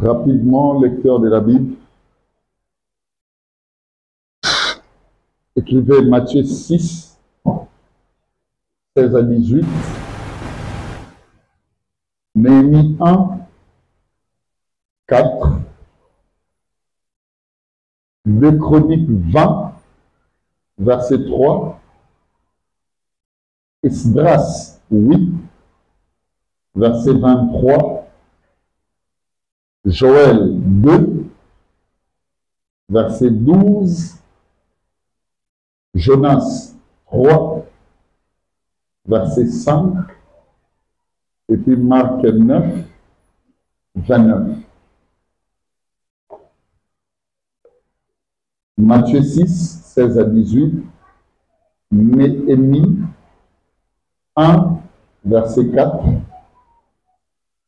Rapidement, lecteur de la Bible. Écrivez Matthieu 6, 16 à 18. Néhémie 1, 4. 2 Chroniques 20, verset 3. Esdras 8, verset 23. Joël 2, verset 12. Jonas 3, verset 5. Et puis Marc 9, 29. Matthieu 6, 16 à 18. Néhémie 1, verset 4.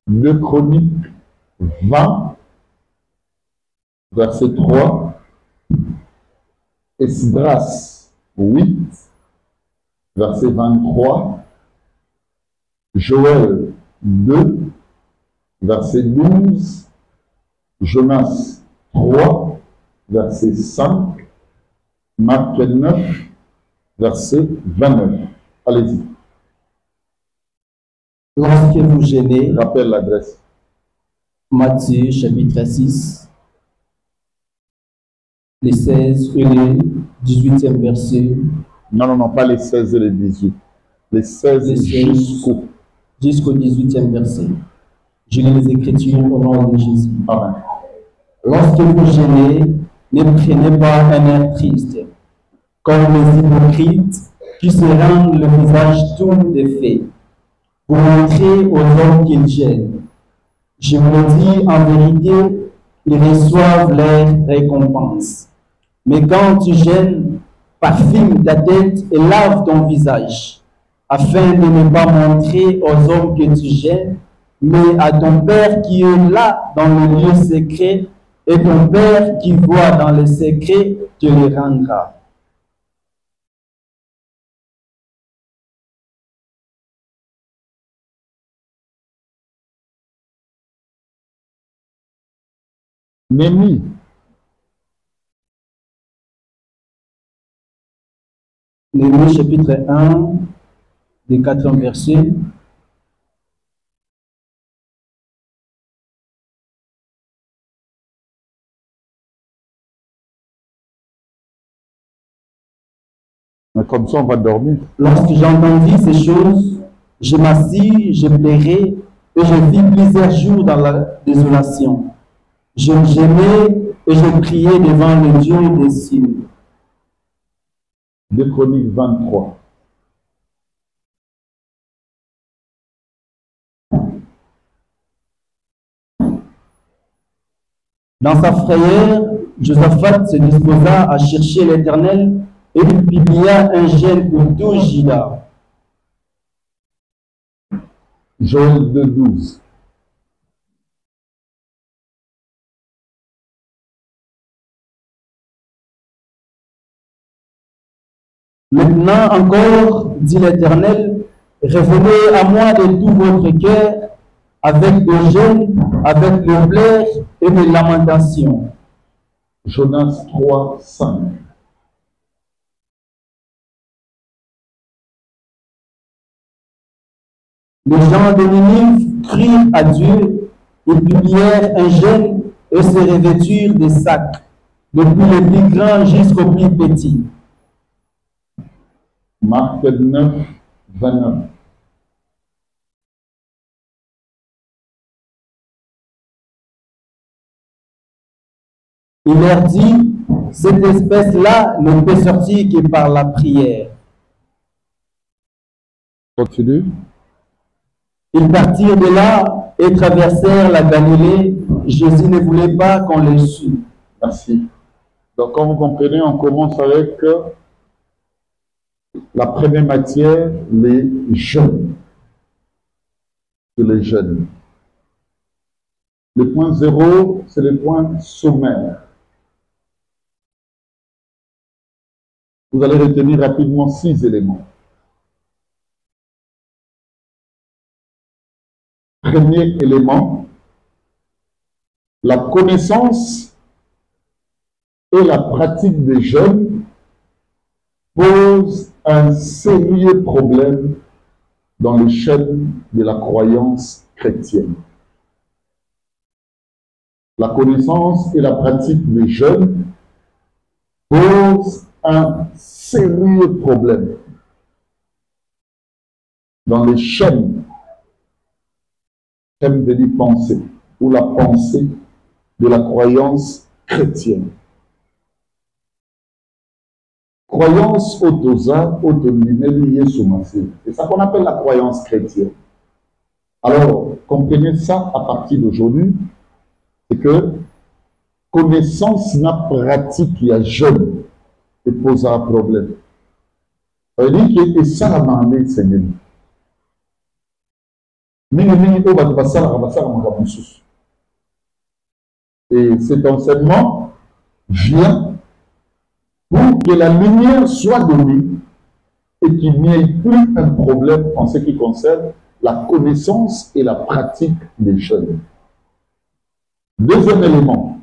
2 Chroniques 20, verset 3. Esdras 8, verset 23. Joël 2, verset 12. Jonas 3, verset 5. Marc 9, verset 29. Allez-y. Lorsque vous gênez, Rappelle l'adresse. Matthieu chapitre 6, les 16 et les 18e versets, Non, pas les 16 et les 18. Les 16 Les 16. jusqu'au jusqu'au 18e verset. Je lis les Écritures au nom de Jésus. Amen. Lorsque vous gênez, ne prenez pas un air triste, comme les hypocrites qui se rendent le visage tout défait, pour montrer aux hommes qu'ils gênent. Je vous le dis en vérité, ils reçoivent leur récompense. Mais quand tu gênes, parfume ta tête et lave ton visage, afin de ne pas montrer aux hommes que tu gênes, mais à ton Père qui est là dans le lieu secret, et ton Père qui voit dans le secret te le rendra. Néhémie. Néhémie chapitre 1, des 4 versets. Mais comme ça, on va dormir. Lorsque j'entendis ces choses, je m'assis, je pleurai, et je vis plusieurs jours dans la désolation. Je gemais et je priais devant le Dieu des cieux. 2 Chroniques 23. Dans sa frayeur, Josaphat se disposa à chercher l'Éternel et il publia un gel pour tout Juda. Joël 2, 12. Maintenant encore, dit l'Éternel, revenez à moi de tout votre cœur, avec des jeûnes, avec des pleurs et des lamentations. Jonas 3, 5. Les gens de Ninive crurent à Dieu, ils publièrent un jeûne et se revêturent des sacs, depuis le plus grand jusqu'au plus petit. Marc 9, 29. Il leur dit, cette espèce-là ne peut sortir que par la prière. Continue. Ils partirent de là et traversèrent la Galilée. Jésus ne voulait pas qu'on les suive. Merci. Donc, comme vous comprenez, on commence avec la première matière, les jeunes. C'est les jeunes. Le point 0, c'est le point sommaire. Vous allez retenir rapidement 6 éléments. Premier élément, La connaissance et la pratique des jeûnes posent un sérieux problème dans les chaînes de la croyance chrétienne. La connaissance et la pratique des jeûnes posent un sérieux problème dans les chaînes de la pensée ou la pensée de la croyance chrétienne. Croyance autosa, autolimée, somassée. C'est ça qu'on appelle la croyance chrétienne. Alors, comprenez ça à partir d'aujourd'hui, c'est que connaissance n'a pratique, il y a jeune, et pose un problème. Ça veut dire que ça la mandé, Seigneur. Et cet enseignement vient pour que la lumière soit donnée et qu'il n'y ait plus un problème en ce qui concerne la connaissance et la pratique des jeunes. Deuxième élément.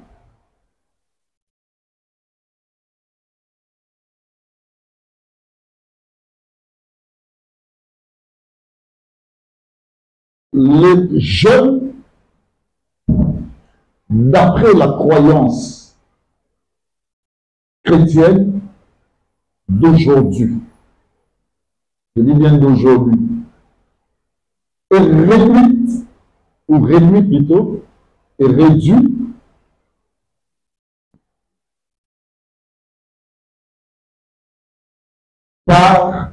Les jeunes, d'après la croyance chrétienne d'aujourd'hui, je dis bien d'aujourd'hui, est réduite, ou réduit plutôt, est réduit par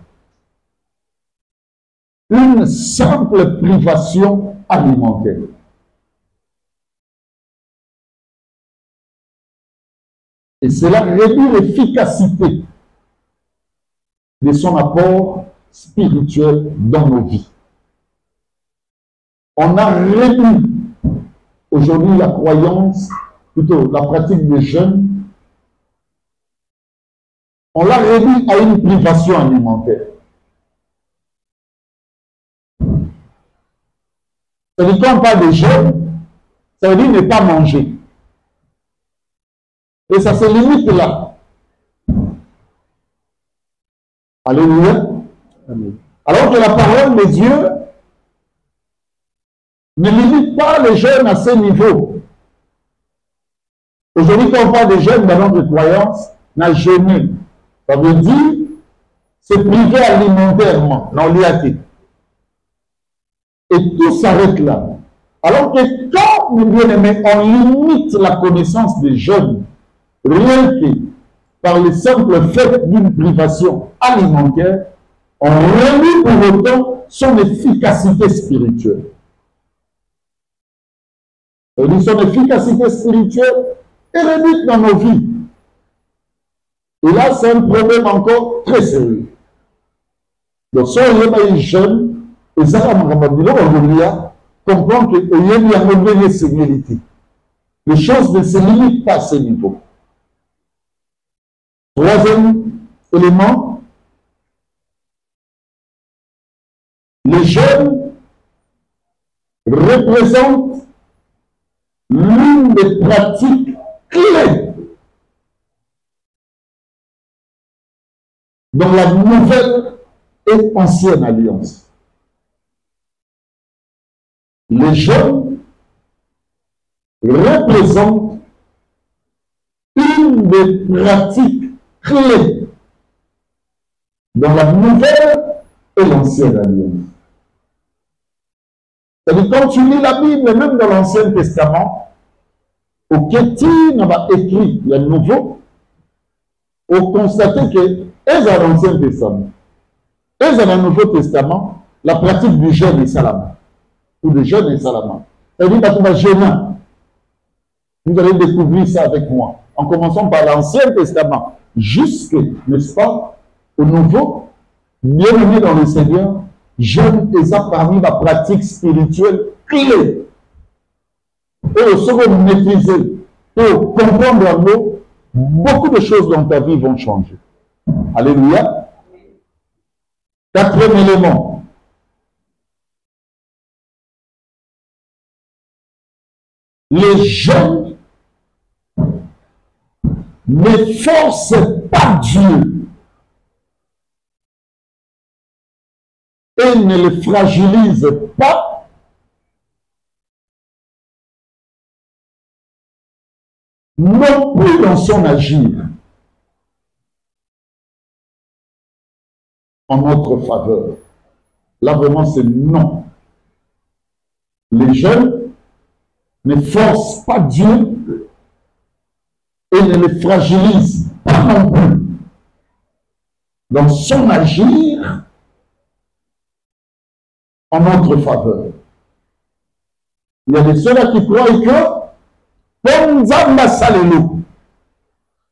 une simple privation alimentaire. Et cela réduit l'efficacité de son apport spirituel dans nos vies. On a réduit aujourd'hui la croyance, plutôt la pratique des jeûnes, on l'a réduit à une privation alimentaire. Ça veut dire quand on parle de jeûne, ça veut dire ne pas manger. Et ça se limite là. Alléluia. Amen. Alors que la parole de Dieu ne limite pas les jeûnes à ce niveau. Aujourd'hui, quand on parle de jeûne dans notre croyance, on a jeûné. Ça veut dire se priver alimentairement. Non, liaté. Et tout s'arrête là. Alors que quand, mes bien-aimés, on limite la connaissance des jeunes, rien que par le simple fait d'une privation alimentaire, on réduit pour autant son efficacité spirituelle. Son efficacité spirituelle est réduite dans nos vies. Et là, c'est un problème encore très sérieux. Donc, si on est jeune, et ça, on comprend qu'il y a une sécurité. Les choses ne se limitent pas à ce niveau. Troisième élément, les jeunes représentent l'une des pratiques clés dans la nouvelle et ancienne alliance. Les jeunes représentent une des pratiques clés dans la nouvelle et l'ancienne alliance. C'est-à-dire, quand tu lis la Bible, même dans l'Ancien Testament, au Kéti n'a écrit le Nouveau, on constate que, et dans l'Ancien Testament, et dans le Nouveau Testament, la pratique du jeûne est salama, ou du jeûne est salama. C'est-à-dire, quand tu vas jeûner, vous allez découvrir ça avec moi, en commençant par l'Ancien Testament, jusque, n'est-ce pas, au Nouveau, bienvenue dans le Seigneur, jeûne et ça parmi ma pratique spirituelle clé. Et le second maîtriser, pour comprendre un mot, beaucoup de choses dans ta vie vont changer. Alléluia. Quatrième élément. les jeunes ne forcent pas Dieu et ne le fragilisent pas non plus dans son agir en notre faveur. Là, vraiment, c'est non. Les jeunes ne forcent pas Dieu et ne le fragilisent pas non plus dans son agir en notre faveur. Il y a des ceux-là qui croient que comme Zamba Salelo,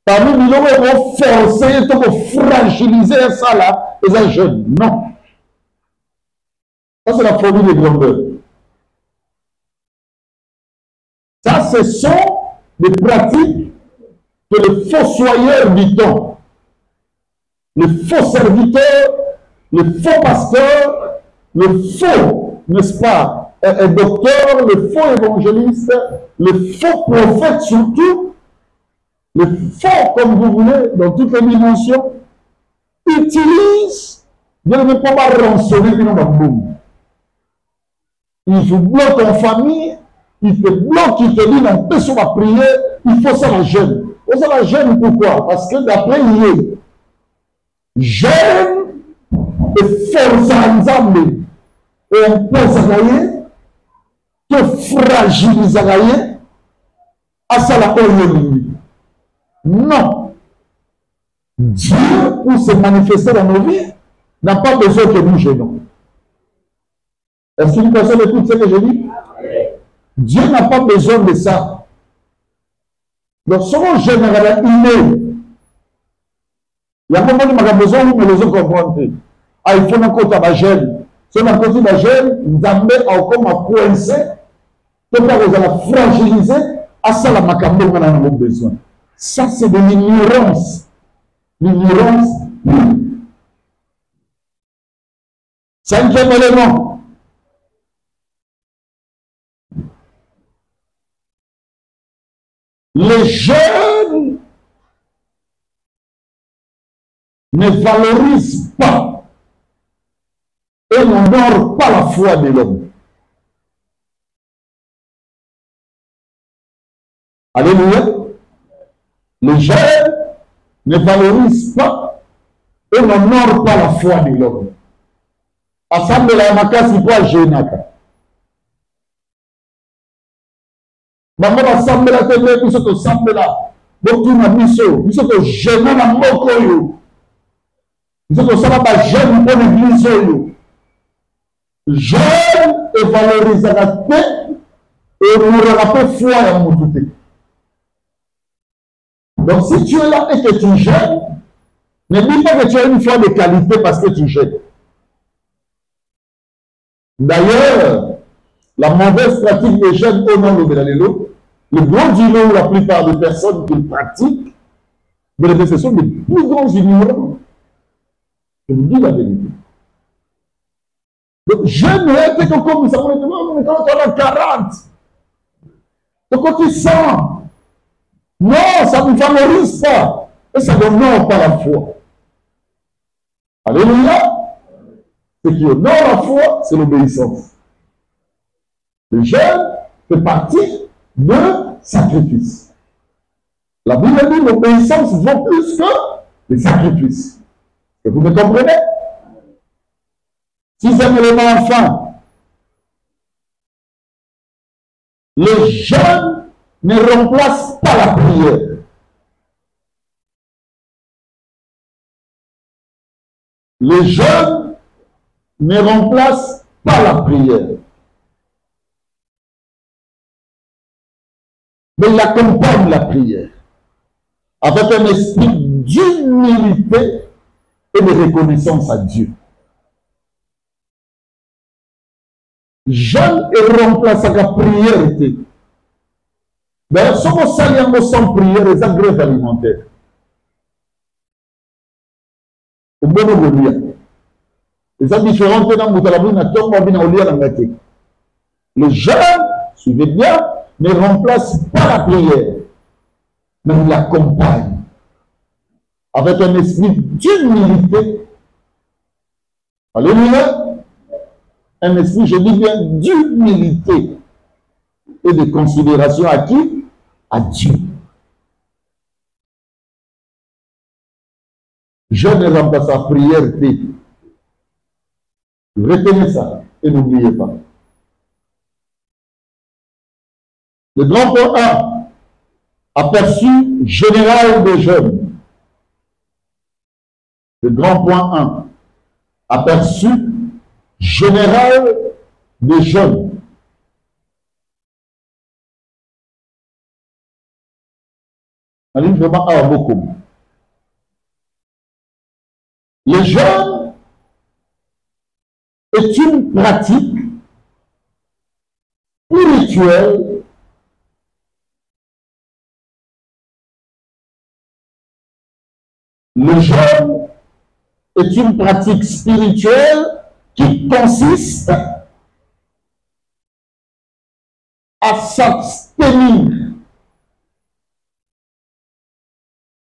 parmi nous, ils vont forcer, ils vont fragiliser ça là, les jeunes. Non. Ça, c'est la folie des grandeurs. Ça, ce sont des pratiques que les fossoyeurs du temps, les faux serviteurs, les faux pasteurs, le faux, n'est-ce pas, docteur, le faux évangéliste, le faux prophète surtout, le faux, comme vous voulez, dans toutes les dimensions, utilise de ne pas rançonner dans le monde. Il vous bloque en famille, il te bloque, il te dit non, peut sur la prière, il faut ça la jeûne. Il faut ça la jeûne pourquoi? Parce que d'après il jeûne et force ensemble. Et on peut s'agréer, que fragilise à ça la oyolimbi. Non. Dieu, pour se manifester dans nos vies, n'a pas besoin que nous gênons. Est-ce qu'une personne écoute ce que je dis? Dieu n'a pas besoin de ça. Donc, selon général inné, il y a un moment où il a besoin de nous comprendre. Ah, il faut un côté à jeune. Si on a un côté à jeune, Nzambe a encore coincé, peut pas vous allez fragiliser, à ça la makambo, on en a besoin. Ça, c'est de l'ignorance. L'ignorance. Cinquième élément. Les jeunes ne valorisent pas et n'honorent pas la foi de l'homme. Alléluia. Les jeunes ne valorisent pas et n'honorent pas la foi de l'homme. Assemble la makasi pour Génaka. Maman assemble la télé, nous sommes assemble là. Donc tu m'as mis ça. Nous sommes jeunes à Mokoyo. Nous sommes jeunes pour l'église. Jeune et valorisera la paix et mourra pas foi à mon tout. Donc si tu es là et que tu jeûnes, ne dis pas que tu as une foi de qualité parce que tu jeûnes. D'ailleurs, la mauvaise pratique des jeunes au nom de l'Alléluia, le gros dîner où la plupart des personnes qui pratiquent, mais ce sont les plus grands ignorants. Je vous dis la vérité. Donc, jeune est comme ça, mais quand on a 40, donc quand tu sens, non, ça ne valorise pas, et ça n'honore pas la foi. Alléluia. Ce qui honore la foi, c'est l'obéissance. Le jeûne fait partie de sacrifice. La Bible dit que l'obéissance vaut plus que les sacrifices. Et vous me comprenez? Sixième élément enfin. Le jeûne ne remplace pas la prière. Le jeûne ne remplace pas la prière. Mais il accompagne la prière avec un esprit d'humilité et de reconnaissance à Dieu. Jeûne et remplace la prière. Mais si on s'allie sans prière, les agrès alimentaires. Au bon moment, les différentes dans le jeûne, suivez bien, ne remplace pas la prière, mais il l'accompagne avec un esprit d'humilité. Alléluia. Un esprit, je dis bien, d'humilité et de considération à qui? À Dieu. Je ne remplace la prière. Retenez ça et n'oubliez pas. Le grand point 1, aperçu général des jeunes. Le grand point 1, aperçu général des jeunes. On dit vraiment à beaucoup. Les jeunes est une pratique spirituelle Le jeûne est une pratique spirituelle qui consiste à s'abstenir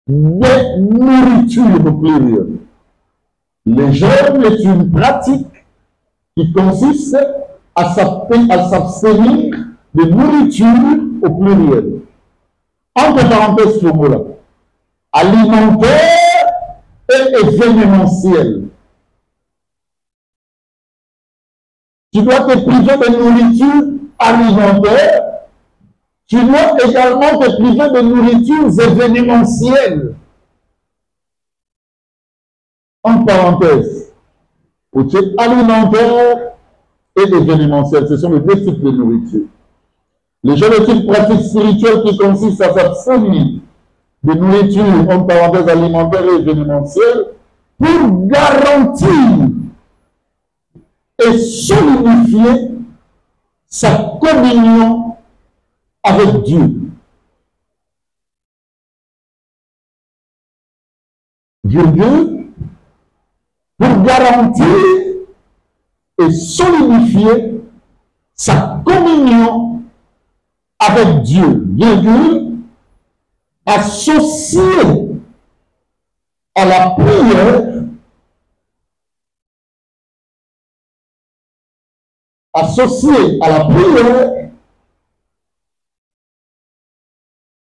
de nourriture au pluriel. Le jeûne est une pratique qui consiste à s'abstenir de nourriture au pluriel. Entre parenthèses, ce mot-là. Alimentaire et événementiel. Tu dois te priver de nourriture alimentaire. Tu dois également te priver de nourriture événementielle. En parenthèse, côté alimentaire et événementiel, ce sont les deux types de nourriture. Les jeunes est une pratique spirituelle qui consiste à s'abstenir de nourriture, en parenthèse alimentaire et événementielle, pour garantir et solidifier sa communion avec Dieu. Virgule, pour garantir et solidifier sa communion avec Dieu. Virgule, associé à la prière,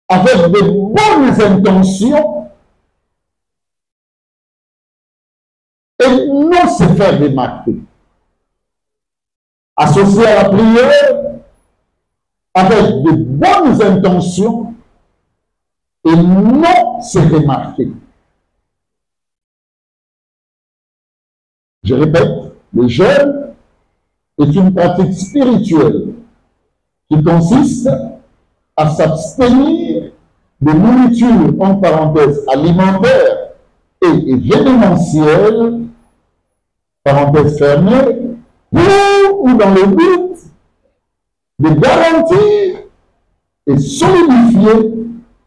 avec de bonnes intentions et non se faire remarquer. Associé à la prière avec de bonnes intentions et non se remarquer. Je répète, le jeûne est une pratique spirituelle qui consiste à s'abstenir de nourriture, en parenthèse, alimentaire et événementielle, parenthèse fermée, pour ou dans le but de garantir et solidifier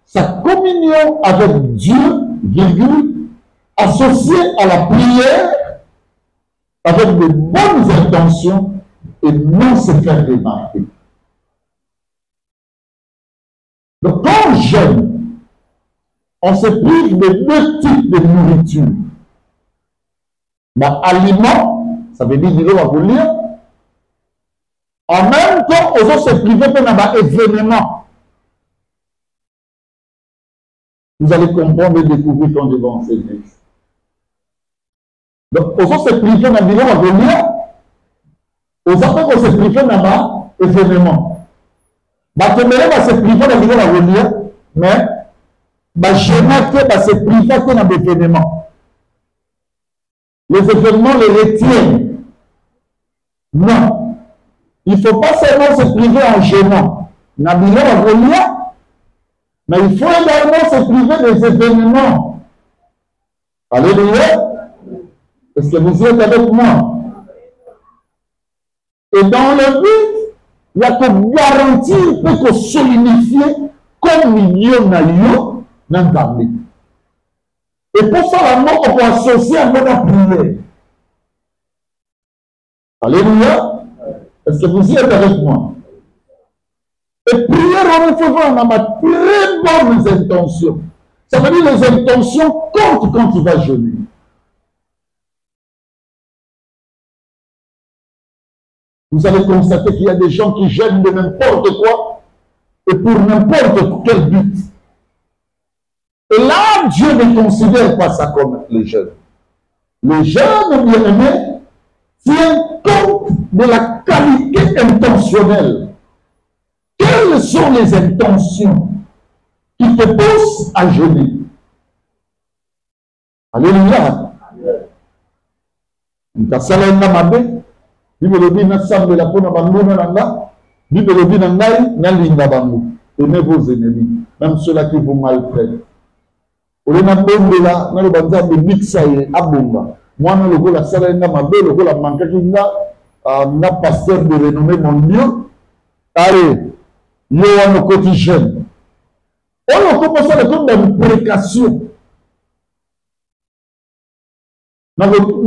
sa communion avec Dieu, virgule, associée à la prière avec de bonnes intentions et non se faire remarquer. Donc, quand on jeûne, on se prive de deux types de nourriture. Aliment, ça veut dire, on va vous lire. En même temps, on va se priver de événement. Vous allez comprendre et découvrir quand je vais enseigner. Donc, on va se priver d'un bilan à venir. On va se priver d'un événement. On va se priver d'un bilan à venir, mais je vais se priver d'un événement. Les événements les retiennent. Non. Il ne faut pas seulement se priver en gênant. Dans bilan à venir, mais il faut également se priver des événements. Alléluia. Est-ce que vous êtes avec moi? Et dans le but, il y a que garantir, peut que solidifier comme million à lion dans la vie. Et pour ça, la mort, on peut associer à la prière. Alléluia. Est-ce que vous y êtes avec moi? Et prier on fait voir, on a très bonnes intentions. Ça veut dire les intentions comptent quand tu vas jeûner. Vous allez constater qu'il y a des gens qui jeûnent de n'importe quoi et pour n'importe quel but. Et là, Dieu ne considère pas ça comme les jeûnes. Le jeûne, bien aimé, tient compte de la qualité intentionnelle. Quelles sont les intentions qui te poussent à jeûner? Alléluia. Aimez vos ennemis, même ceux-là qui vous maltraitent. Moi, un pasteur de renommée mondiale, allez, nous sommes quotidiens. On a commencé à faire des précautions. Nous avons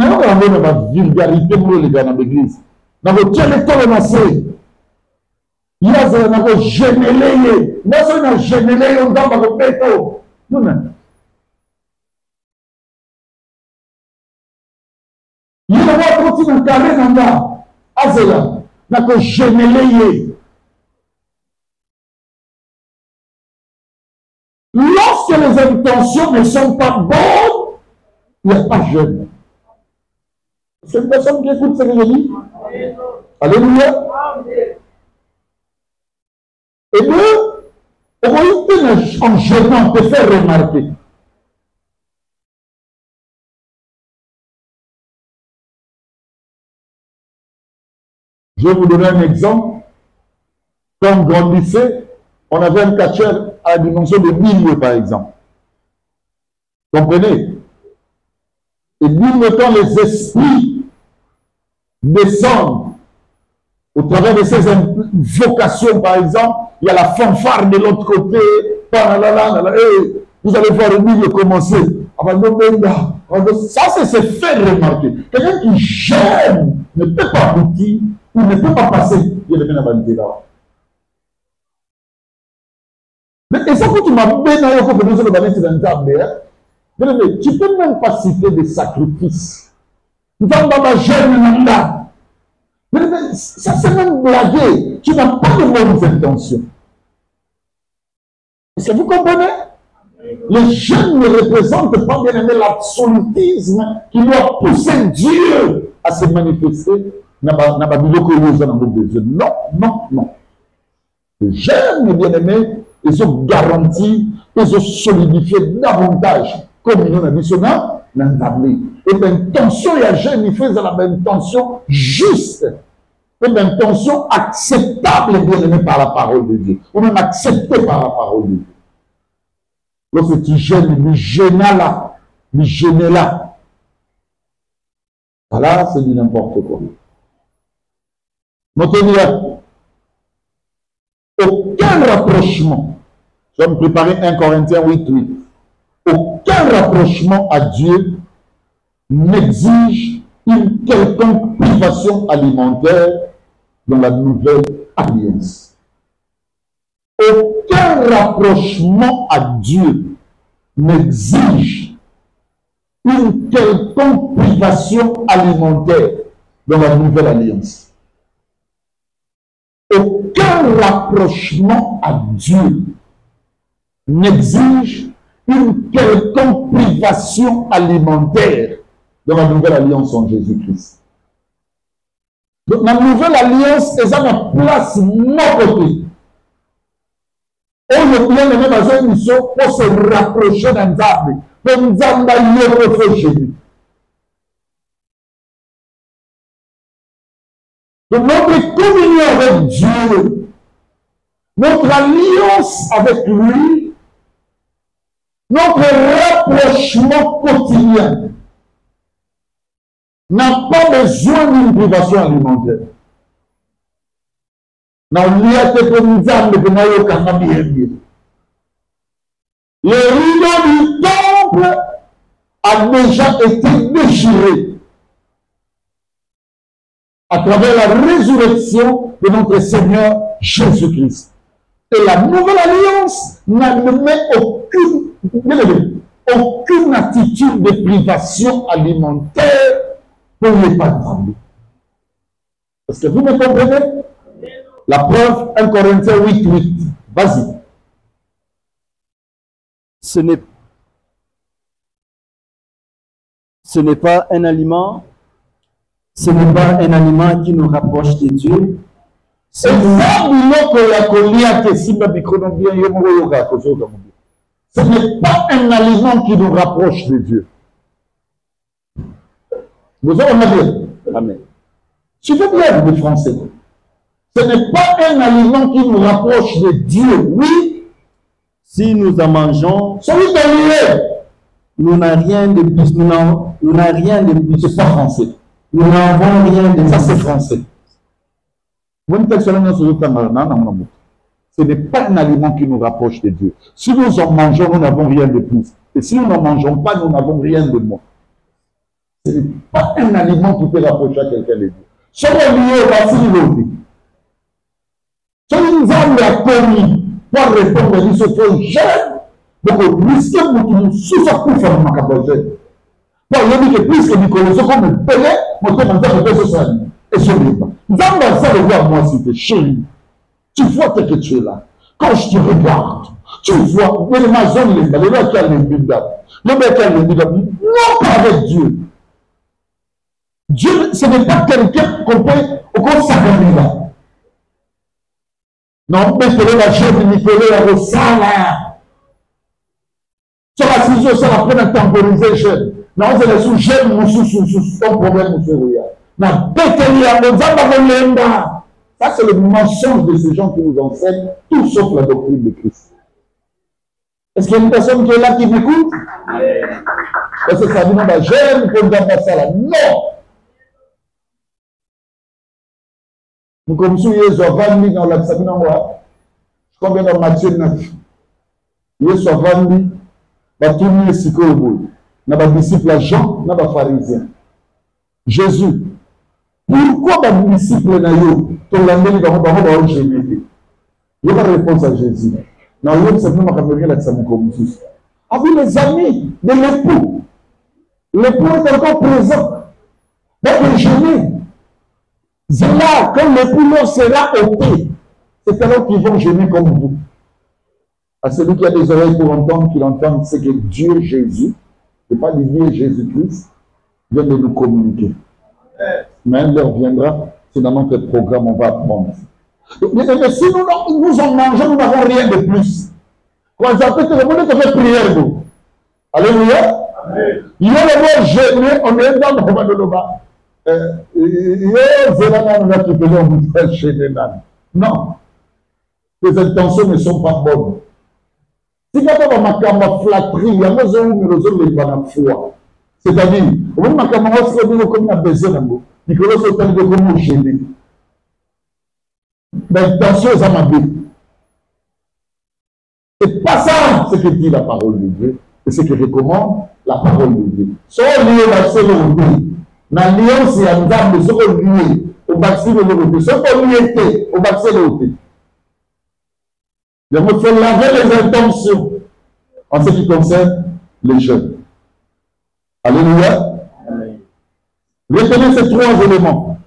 une vulgarité pour les gars dans l'église. Nous avons tué les tolérés. Il y a des génélés. Moi, je suis génélé, on va me péter. Non. Il y a des gens qui ont carré dans la azela. Nous avons génélé. Lorsque les intentions ne sont pas bonnes, il n'y a pas jeûne. C'est une personne qui écoute ce que je dis. Alléluia. Et deux, en jeûnant, te faire remarquer. Je vais vous donner un exemple. Quand on grandissait, on avait un catcheur à la dimension de 1000, par exemple. Comprenez? Et quand les esprits descendent au travers de ces invocations, par exemple, il y a la fanfare de l'autre côté, vous allez voir le milieu commencer. Ça, c'est se faire remarquer. Quelqu'un qui jeûne ne peut pas aboutir ou ne peut pas passer. Il y a la vanité là. Et ça, quand tu m'as bien, tu peux même pas citer des sacrifices. Ça, c'est même blagué. Tu n'as pas de bonnes intentions. Est-ce que vous comprenez? Les jeûnes ne représentent pas, bien aimé, l'absolutisme qui doit pousser Dieu à se manifester. Non. Les jeûnes, bien aimé, ils ont garanti, ils ont solidifié davantage. Comme nous l'avons dit, et l'intention, il y a jeûne, il fait l'intention juste. Et l'intention acceptable, bien aimé, par la parole de Dieu. Ou même acceptée par la parole de Dieu. Lorsque tu jeûnes, il gêne là. Il gêne là. Voilà, c'est du n'importe quoi. Notez bien. Aucun rapprochement. Je vais me préparer 1 Corinthiens 8:8. Aucun rapprochement à Dieu n'exige une quelconque privation alimentaire dans la nouvelle alliance. Aucun rapprochement à Dieu n'exige une quelconque privation alimentaire dans la nouvelle alliance. Aucun rapprochement à Dieu n'exige une quelconque privation alimentaire dans la nouvelle alliance en Jésus-Christ. Donc, la nouvelle alliance, elle a une place mon côté. On ne peut même pas une mission pour se rapprocher d'un arbre. Comme Zamba y réfléchir. Donc, notre communion avec Dieu, notre alliance avec lui, notre rapprochement quotidien n'a pas besoin d'une privation alimentaire. Le rideau du temple a déjà été déchiré à travers la résurrection de notre Seigneur Jésus-Christ. Et la nouvelle alliance n'admet aucune attitude de privation alimentaire pour les patrons. Est-ce que vous me comprenez? La preuve, 1 Corinthiens 8:8. Vas-y. Ce n'est pas un aliment, ce n'est pas un aliment qui nous rapproche de Dieu. Ce n'est pas un aliment qui nous rapproche de Dieu. Vous avez compris? Amen. Tu veux bien le français. Ce n'est pas un aliment qui nous rapproche de Dieu. Oui. Si nous en mangeons, celui de nous n'avons rien de plus. Nous n'avons rien de plus. C'est pas français. Nous n'avons rien de plus. Ça, c'est français. Ce n'est pas un aliment qui nous rapproche de Dieu. Si nous en mangeons, nous n'avons rien de plus. Et si nous n'en mangeons pas, nous n'avons rien de moins. Ce n'est pas un aliment qui peut rapprocher à quelqu'un de Dieu. Ce qui est lié au bâti, ce qui nous a commis pour répondre à ce qu'il jeune, donc risque de sous-accouper dans ma capacité. Pour dire que puisque nous connaissons comme le Pélé, nous sommes en train de faire ce salut. Et je ne dis pas. Nous avons ça de voir moi si tu es chéri. Tu vois que tu es là. Quand je te regarde, tu vois, mais ma zone, les gars qui a les billes, les gars qui a les billes, non pas avec Dieu. Dieu, ce n'est pas quelqu'un qu'on peut, au consacrer là. Non, mais que la jeune Nicolas a reçu là. Sur la ciseau, ça va prendre temporiser jeune. Non, c'est le sous-jeune, sous ton problème, monsieur. Non, ça, c'est le mensonge de ces gens qui nous enseignent, tout sauf la doctrine de Christ. Est-ce qu'il y a une personne qui est là qui m'écoute? Est-ce que ça dit non, jeune, pour ne pas ça là? Non! Nous comme si Jésus a vendu dans la Sabine, je crois bien dans Matthieu 9. Jésus a vendu, va tourner ce que vous n'a pas disciple Jean, n'a pas pharisien. Jésus, pourquoi les disciples n'a pas gêné? Il y a pas réponse à Jésus. Dans l'autre, c'est nous qui avons la Sabine comme Jésus. Avec les amis de l'époux, l'époux est encore présent. Donc, gêné. C'est là, quand l'époux leur sera ôté, c'est alors qu'ils vont gêner comme vous. À celui qui a des oreilles pour entendre, qu'il entende, c'est que Dieu Jésus, et pas Dieu Jésus-Christ, vient de nous communiquer. Mais l'heure viendra, c'est dans notre programme, on va apprendre. Mais si nous en mangeons, nous n'avons rien de plus. Quand ça peut te demander de faire prière, vous. Alléluia. Il y a le mot gêné, on est dans le moment de l'Oba. Non, les intentions ne sont pas bonnes. Si tu as ma flatterie, il y a besoin foi. C'est-à-dire, on va comme un besoin d'amour. Nicolas Sotan de comment gêner. L'intention est à ma vie. C'est pas ça ce que dit la parole de Dieu et ce que recommande la parole de Dieu. Soit lié à ce que l'alliance et à nous sont liés au vaccin de l'autre. Ce qu'on y était au vaccin de l'autre. Donc, il faut laver les intentions en ce qui concerne les jeunes. Alléluia. Retenez ces trois éléments.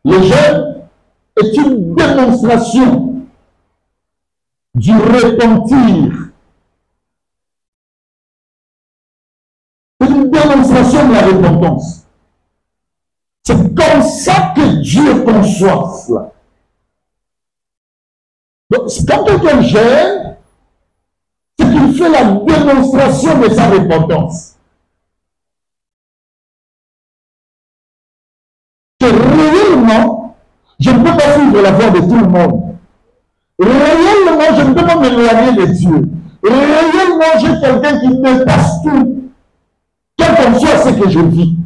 Le jeûne est une démonstration du repentir. C'est une démonstration de la repentance. C'est comme ça que Dieu conçoit cela. Donc, quand quelqu'un jeûne, c'est qu'il fait la démonstration de sa repentance. Que réellement, je ne peux pas suivre la voie de tout le monde. Réellement, je ne peux pas m'éloigner de Dieu. Réellement, j'ai quelqu'un qui me passe tout. Quel qu'en soit ce que je vis.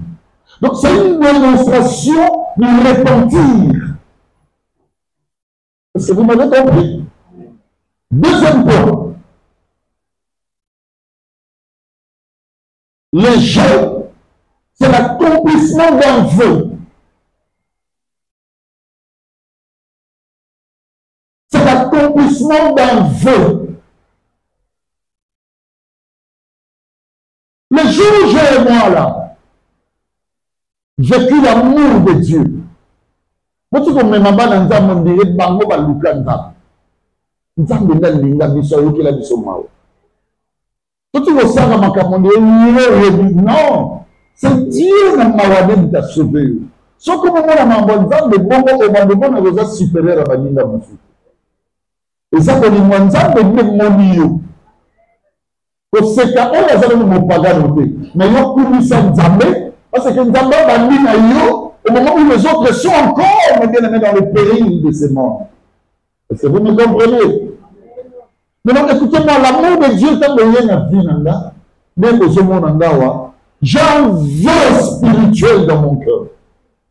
Donc, c'est une démonstration du repentir. Est-ce que vous m'avez compris? Deuxième point. Le jeûne, c'est l'accomplissement d'un vœu. l'accomplissement d'un vœu. Le jour où j'ai moi là, vécu l'amour de Dieu. Moi, tu comprends, ma banane, on dirait, bango, baluka, nzambe ndalinga biso ayokela biso mawa. Toti kosanga makambo non, c'est Dieu na mawa nde t'a sauvé. Soko momona mambo nzambe bongo obandeko koza supérieur à baninga mosusu. Eza kolimwa nzambe nde moni yo. Koseka oyo azali mopagano te. Mais yo kumisa nzambe parce que nzambe bandi na yo au moment où les autres sont encore bien aimés dans le péril de ces mondes. Est-ce que vous me comprenez? Maintenant, écoutez-moi, l'amour de Dieu, tant que rien n'a vu, même aux hommes, j'ai un vœu spirituel dans mon cœur.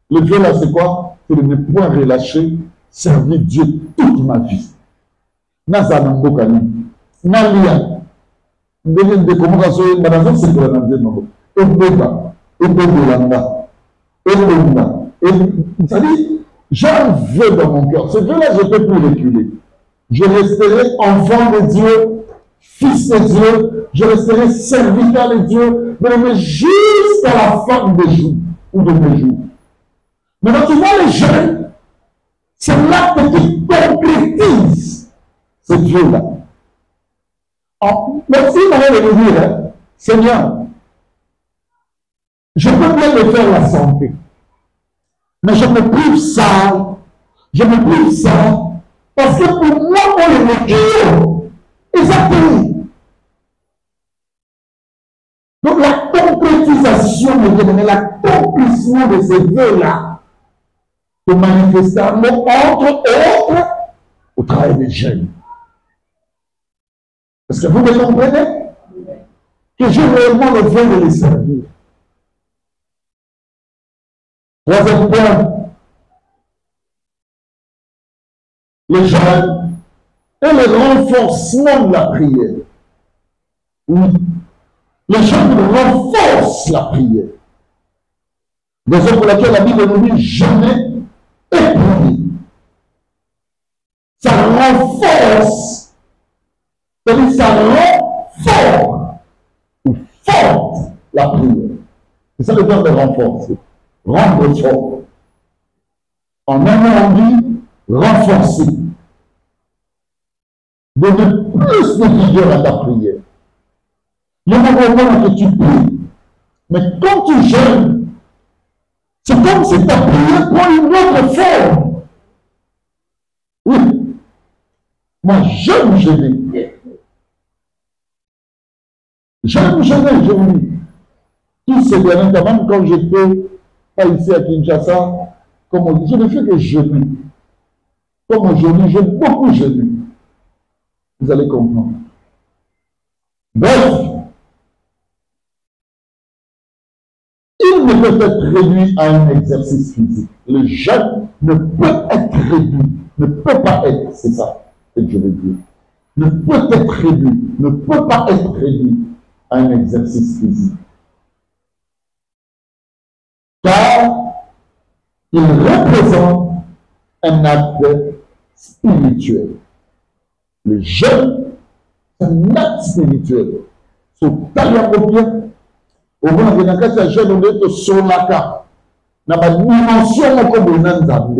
Le vœu là, c'est quoi? C'est de ne point relâcher, servir Dieu toute ma vie. Nazana Mbokani, Nalia, de communication, madame, c'est pour la nation. Ebeba, Ebebelanda, Ebenda. Et ça dit, j'ai un vœu dans mon cœur. Ce vœu-là, je ne peux plus reculer. Je resterai enfant de Dieu, fils de Dieu, je resterai serviteur de Dieu, mais jusqu'à la fin des jours ou de mes jours. Maintenant, tu vois les jeunes, c'est l'acte qui concrétise ce Dieu-là. Même si on va le dire, hein, Seigneur, je peux bien me faire la santé, mais je me prive ça, je me prive ça. Parce que pour moi, on est le exactement. Donc la concrétisation, l'accomplissement de ces vœux-là, se manifestant entre autres au travail des jeunes. Est-ce que vous me comprenez? Que j'ai réellement le vœu de les servir. Troisième point. Les jeunes et le renforcement de la prière. Oui. Les jeunes renforcent la prière. Raison pour laquelle la Bible nous dit jamais et prier. Ça renforce. C'est-à-dire ça rend fort ou forte la prière. C'est ça le terme de renforcer. Rendre fort. En un mot, on dit renforcer. Donner plus de vigueur à ta prière. Il y a un moment que tu pries, mais quand tu jeûnes, c'est comme si ta prière prend une autre forme. Oui. Moi, j'aime jeûner. J'aime jeûner, je vous dis. Tous ces derniers temps, même quand j'étais pas ici à Kinshasa, comme on dit, je ne fais que jeûner. Comme on jeûne, j'aime beaucoup jeûner. Vous allez comprendre. Bref, il ne peut être réduit à un exercice physique. Le jeûne ne peut être réduit, ne peut pas être, c'est ça que je veux dire, ne peut être réduit, ne peut pas être réduit à un exercice physique. Car il représente un acte spirituel. Le jeûne, c'est un acte spirituel. Sur Talia-Kopia, au moins, il y a un jeûne, on est sur la carte. Il y a une dimension comme on a Nzambe,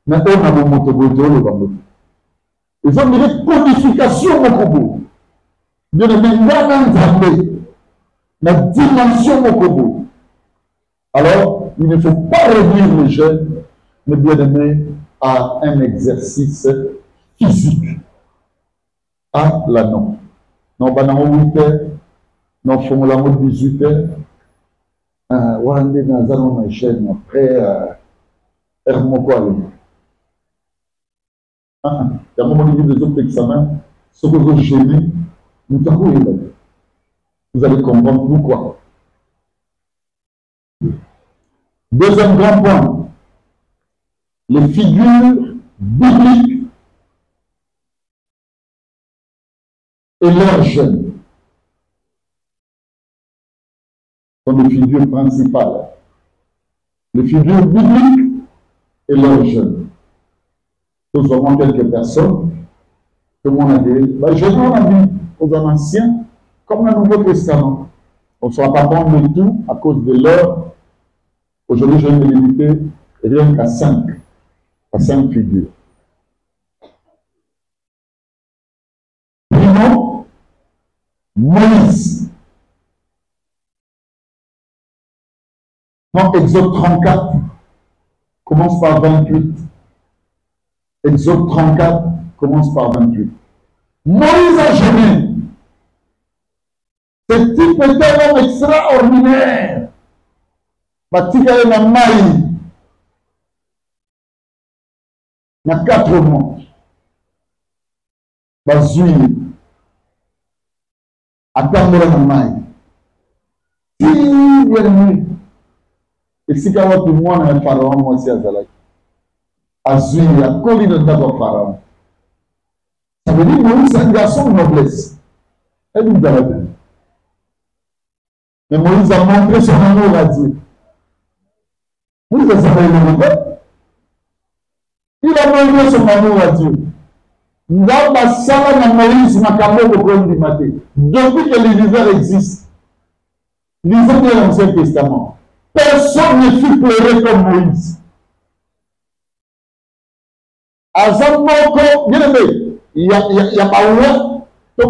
mais on a un motoboto, le bambou. Ils ont une codification au Kobo. Il y a une Nzambe, la dimension au Kobo. Alors, il ne faut pas réduire le jeûne, mais bien aimé, à un exercice physique. Ah, là non. Non, pas dans 8 heures, non, il faut la mode 18 heures. On est dans la chaîne après Hermokwale. Il y a un moment où des autres examens, ce que vous gênez, vous allez comprendre pourquoi. Deuxième grand point, les figures bibliques et leurs jeunes sont les figures principales. Les figures bibliques et leurs jeunes. Nous avons quelques personnes, tout le monde a dit, ben, je donne la vie aux anciens, comme le Nouveau Testament. On ne sera pas bon de tout à cause de l'heure. Aujourd'hui, je vais me limiter rien qu'à 5 figures. Primo, Moïse. Dans Exode 34, commence par 28. Exode 34 commence par 28. Moïse a jeûné. Ce type était un homme extraordinaire. Batika na mai. Na 4 mois. Bazui. Atambola na mai. Si bien. Et si quand tu vois un pharaon, moi aussi, Azui, la colline de pharaon. Ça veut dire que Moïse, c'est un garçon de noblesse. Et nous, mais Moïse a montré son amour à Dieu. Moïse a savait le peuple. Il a montré son amour à Dieu. Dans la salle de Moïse, depuis que l'univers existe, lisez bien l'Ancien Testament. Personne ne fut pleuré comme Moïse. Azamoko, bien aimé, il y a pas loin, il y a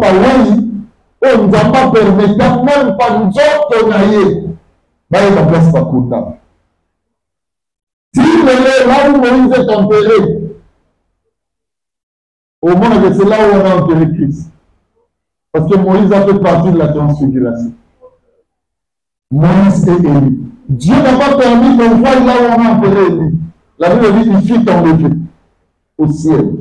on ne va pas permettre même pas nous autres naïfs. Il y a la place pas comptable. Si là où Moïse est enterré, au moins que c'est là où on a enterré Christ. Parce que Moïse a fait partie de la transfiguration. Moïse et Élie. Dieu n'a pas permis qu'on voie là où on a enterré Élie. La Bible dit qu'il fit enlever au ciel.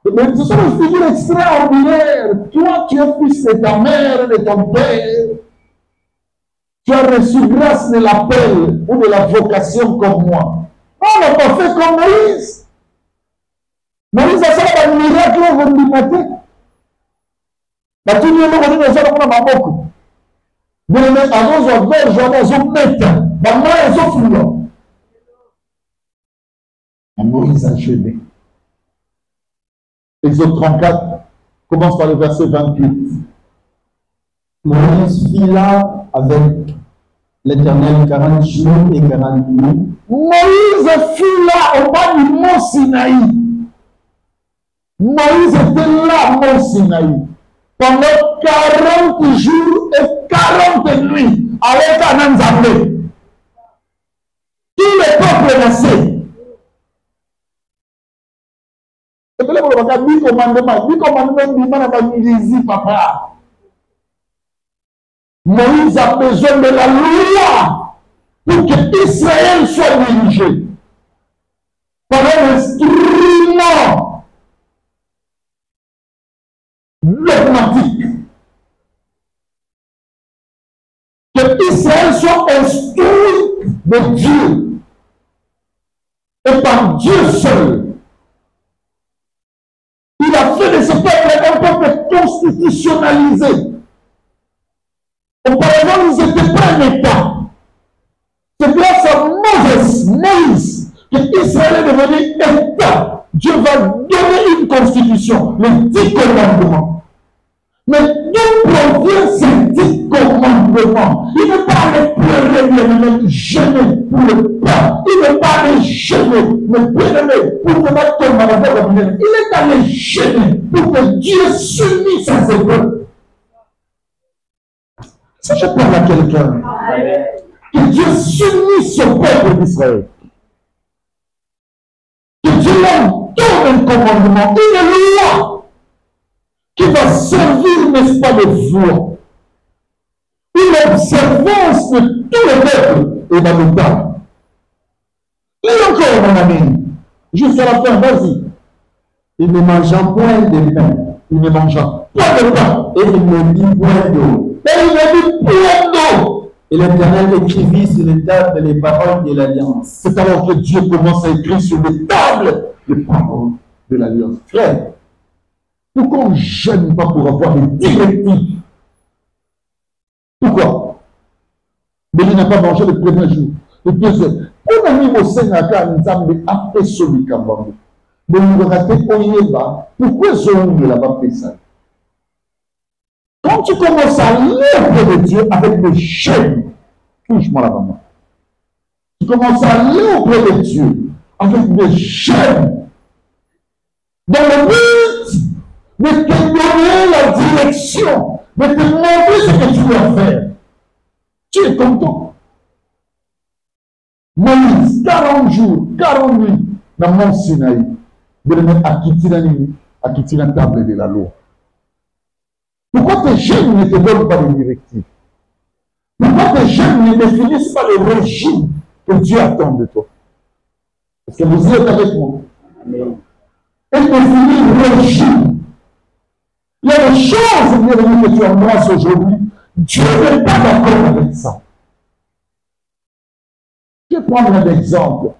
Mais ce sont des figures extraordinaires. Toi, tu es fils de ta mère, de ton père. Tu as reçu grâce de l'appel ou de la vocation comme moi. On n'a pas fait comme Moïse. Moïse a fait un miracle au du matin. La tout le monde a fait un miracle. Mais avant de voir, j'en mettre. Maman, ils ont fouillé. Moïse a jeûné. Exode 34 commence par le verset 28. Moïse fit là avec l'Éternel 40 jours et 40 nuits. Moïse fut là au bas du mont Sinaï. Moïse était là au mont Sinaï pendant 40 jours et 40 nuits avec un Nzambé. Tout le peuple naissait. Moïse a besoin de la loi pour que Israël soit dirigé par un instrument dogmatique. Que Israël soit instruit de Dieu et par Dieu seul. Il a fait de ce peuple un peuple constitutionnalisé. Auparavant, ils n'étaient pas un État. C'est grâce à Moïse que Israël est devenu État. Dieu va donner une constitution, les 10 commandements. Mais d'où provient ces 10 commandements? Il n'est pas allé pleurer, mais jeûner pour le pain. Il n'est pas allé jeûner, mais pleurer pour que notre tombe. Il est allé jeûner pour que Dieu s'unisse à ses peuples. Si je parle à quelqu'un, que Dieu s'unisse au peuple d'Israël, que Dieu leur donne un commandement, une loi qui va servir, n'est-ce pas, de voie, une observance de tout le peuple et dans le temps. Et encore, mon ami, jusqu'à la fin, vas-y. Il ne mangea point de pain. Il ne mangea pas de pain. Et il ne dit point d'eau. Et il ne dit point d'eau. Et l'Éternel écrivit sur les tables les paroles de l'Alliance. C'est alors que Dieu commence à écrire sur les tables les paroles de l'Alliance. Frère, pourquoi on ne jeûne pas pour avoir des directives? Pourquoi? Mais il n'a pas mangé le premier jour, le deuxième. On a mis au Sénat un examen de apé sur le Kabambo. Pourquoi Zoé là-bas fait ça? Quand tu commences à aller auprès de Dieu avec des chaînes, touche-moi là-bas, moi. Tu commences à aller auprès de Dieu avec des chaînes, dans le but de te donner la direction, de te montrer ce que tu dois faire. Tu es content. Moïse, 40 jours, 40 nuits, dans Mont Sinaï, de le mettre à quitter la table de la loi. Pourquoi tes jeunes ne te donnent pas de directives? Pourquoi tes jeunes ne définissent pas le régime que Dieu attend de toi? Est-ce que vous êtes avec moi? Et définir le régime. Il y a des choses, bien aimé, que tu embrasses aujourd'hui. Dieu n'est pas d'accord avec ça. Je vais prendre un exemple.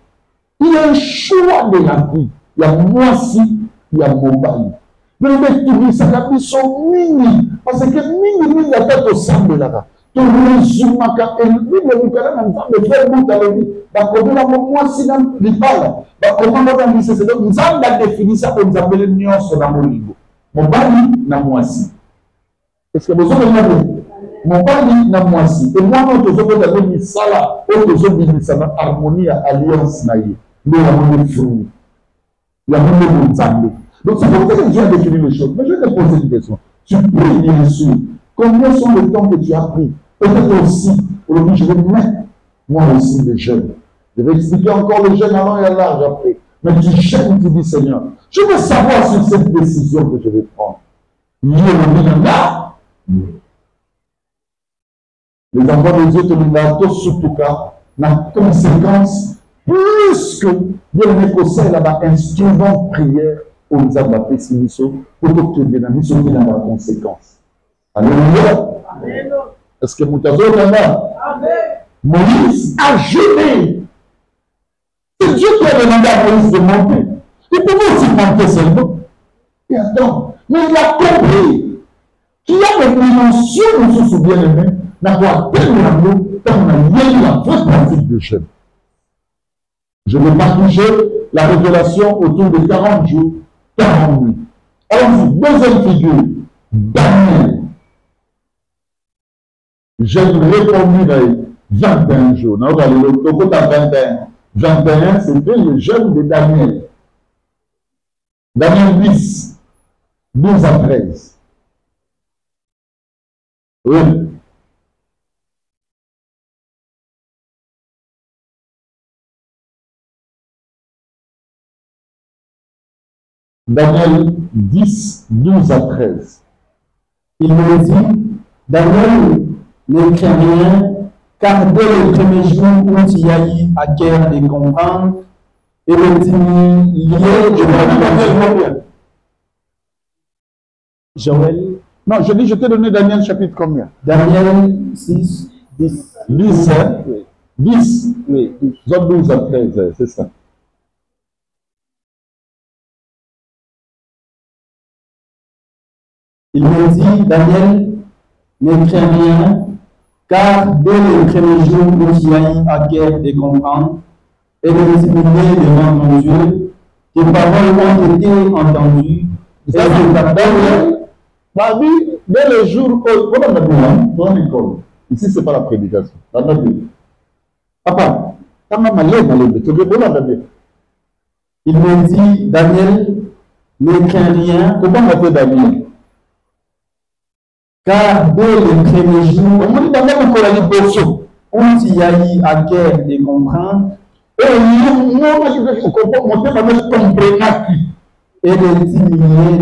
Il y a un choix de la vie. Il y a Moissi, il y a Mobali. Mais les ça a mis son mini. Parce que mini, il y a pas de sang là. Tu résumes quand elle dit le Nicolas en train de faire bout à lui. Comment la Moissi dans l'Ipala. Comment on va dire c'est donc nous avons défini ça pour nous appeler Nios dans mon livre. Mobali na Moissi. Est-ce que vous avez compris? Mobali na Moissi. Et moi, nous avons mis ça là. Nous avons mis ça dans harmonie, alliance naïe. Nous avons mis fruit. Il y a beaucoup de gens. Donc, c'est pour ça que Dieu a défini les choses. Mais je vais te poser une question. Tu pries, bien sûr. Combien sont les temps que tu as pris? Peut-être aussi, aujourd'hui, je vais mettre, moi aussi, les jeunes. Je vais expliquer encore les jeunes avant et à l'âge après. Mais tu jeûnes, tu dis, Seigneur, je veux savoir sur cette décision que je vais prendre. Les enfants de Dieu te disent, surtout cas, la conséquence, plus que bien négocier là-bas, instrument prière, pour nous avoir fait ce mission, pour que tu aies mission dans la conséquence. Alléluia. Est-ce que vous avez entendu? Moïse a jeûné. C'est Dieu qui a demandé à Moïse de monter. Il pouvait aussi monter seulement. Et attends, mais il a compris qu'il y a des dimensions, nous se souviens, d'avoir tellement nous quand on a lié la vraie pratique de jeûne. Je vais partager la révélation autour de 40 jours, 40 nuits. Alors, deuxième figure, Daniel. J'ai répondu dans 21 jours. Nous allons aller au côté de 21, c'était le jeûne de Daniel. Daniel 10, 12 à 13. Oui. Daniel 10, 12 à 13. Il me dit, Daniel, ne crains rien, car dès le premier jour où tu y as eu à cœur de comprendre, et le lié de Joël. Non, je dis, je t'ai donné Daniel chapitre combien? Daniel 6, 10. 10, hein? Oui. 10. Oui. 12 à 13, c'est ça. Il me dit, Daniel, ne crains rien, car dès le premier jour où tu as eu à cœur de comprendre et de discipliner devant mon Dieu, tes paroles ont été entendues. Et Daniel m'a dit, dès le jour où, comment on a dit, ici, ce n'est pas la prédication. Papa, il me dit, Daniel, ne crains rien. Comment on appelle Daniel? Car dès le premier jour, où tu as eu à cœur de comprendre, et de diminuer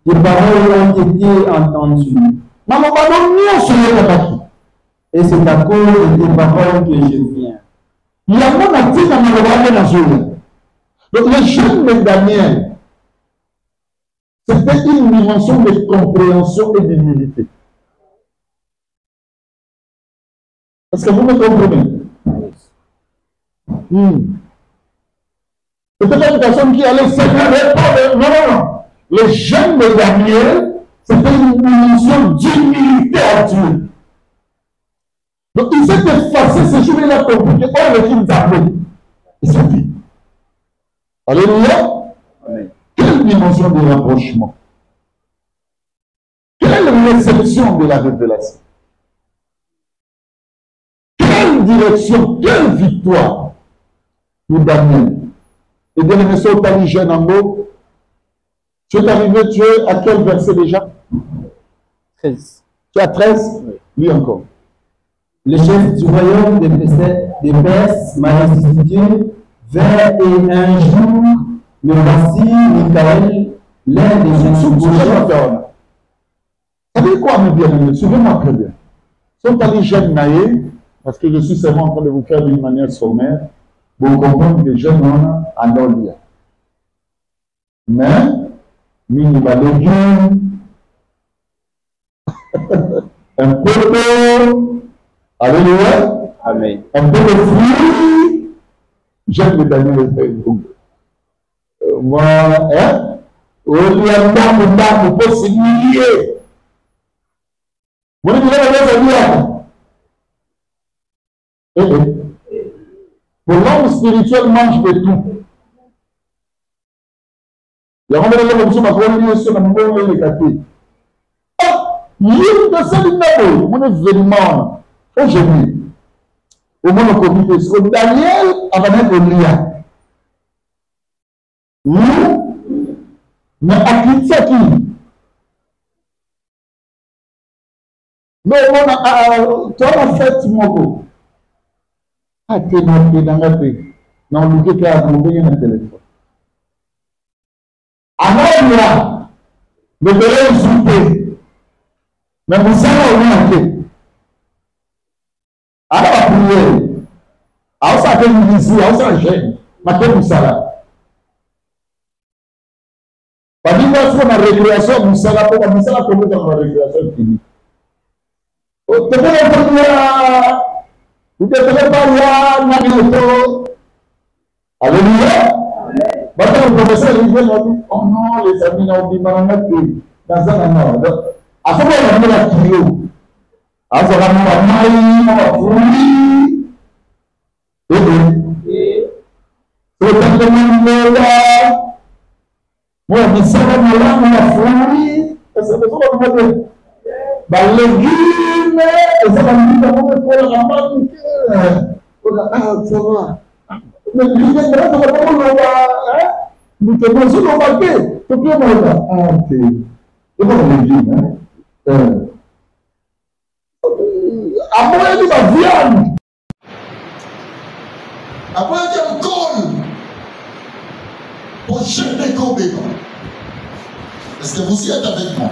tes paroles ont été entendues. Et c'est à cause de tes paroles que je viens. Donc le jeûne de Daniel, c'était une dimension de compréhension et d'humilité. Est-ce que vous me comprenez? C'était une personne qui allait répondre. Non. Le jeûne de Daniel, c'était une dimension d'humilité à Dieu. Donc il s'est effacé ce jour, il a compris que oh, le film s'appelait. Et c'est dit. Alléluia. Amen. Quelle dimension de rapprochement. Quelle réception de la révélation. Quelle direction, quelle victoire pour Daniel. Et bien, les messieurs, tu as dit jeune en haut. Tu es arrivé, tu es à quel verset déjà? 13. Tu es à 13? Oui. Lis encore. Le chef du royaume des Perses m'a institué vers et un jour, me voici, Michael, l'un des gens. Ça veut dire quoi, mes bien-aimés? Suivez-moi très bien. Si on t'a dit jeune naïe, parce que je suis seulement en train de vous faire d'une manière sommaire, vous comprenez que jeune homme en Olia. Mais, mini légumes, un peu d'eau, alléluia, Amen. Un peu de fruits, j'aime le Daniel. Moi, hein, on peut se lier. Vous voulez dire pour l'homme spirituel mange de tout. Il y a un moment où je me suis dit, il y a un événement aujourd'hui. Au moins, le comité, Daniel avait un lien. Mais à qui c'est qui? Mais tu as fait mon ah, tu es dans la paix. Non, vous êtes là, vous avez un téléphone. Alors, là, le délai est soupé. Mais vous savez où on est. Alors, la prière. Alors, ça fait une visite, alors, ça gêne. Mais vous savez. Parce que moi, si on a récréation, vous savez, pour vous savez comment on a récréation finie. Tu peux faire vous ne pas là, alléluia. Maintenant, le professeur il dit, oh non, les amis, on dit, dans un an. À ce moment, on a mis la kilo. À ce moment, on a maïs, on a fruits. Et c'est le monde là. Moi, je dis, ça va me là, on a fruits. C'est ça qu'on va dire. Bah, légumes, et ça va me dire comment il faut la ramener. Ah, ça va. Mais je dis, ça va comment on va. Nous te mangeons nos paquets. Tu peux manger. Ah, ok. C'est bon, les légumes. Après, il dit la viande. Après, il dit un col. Pour jeûner comme bébé. Est-ce que vous y êtes avec moi?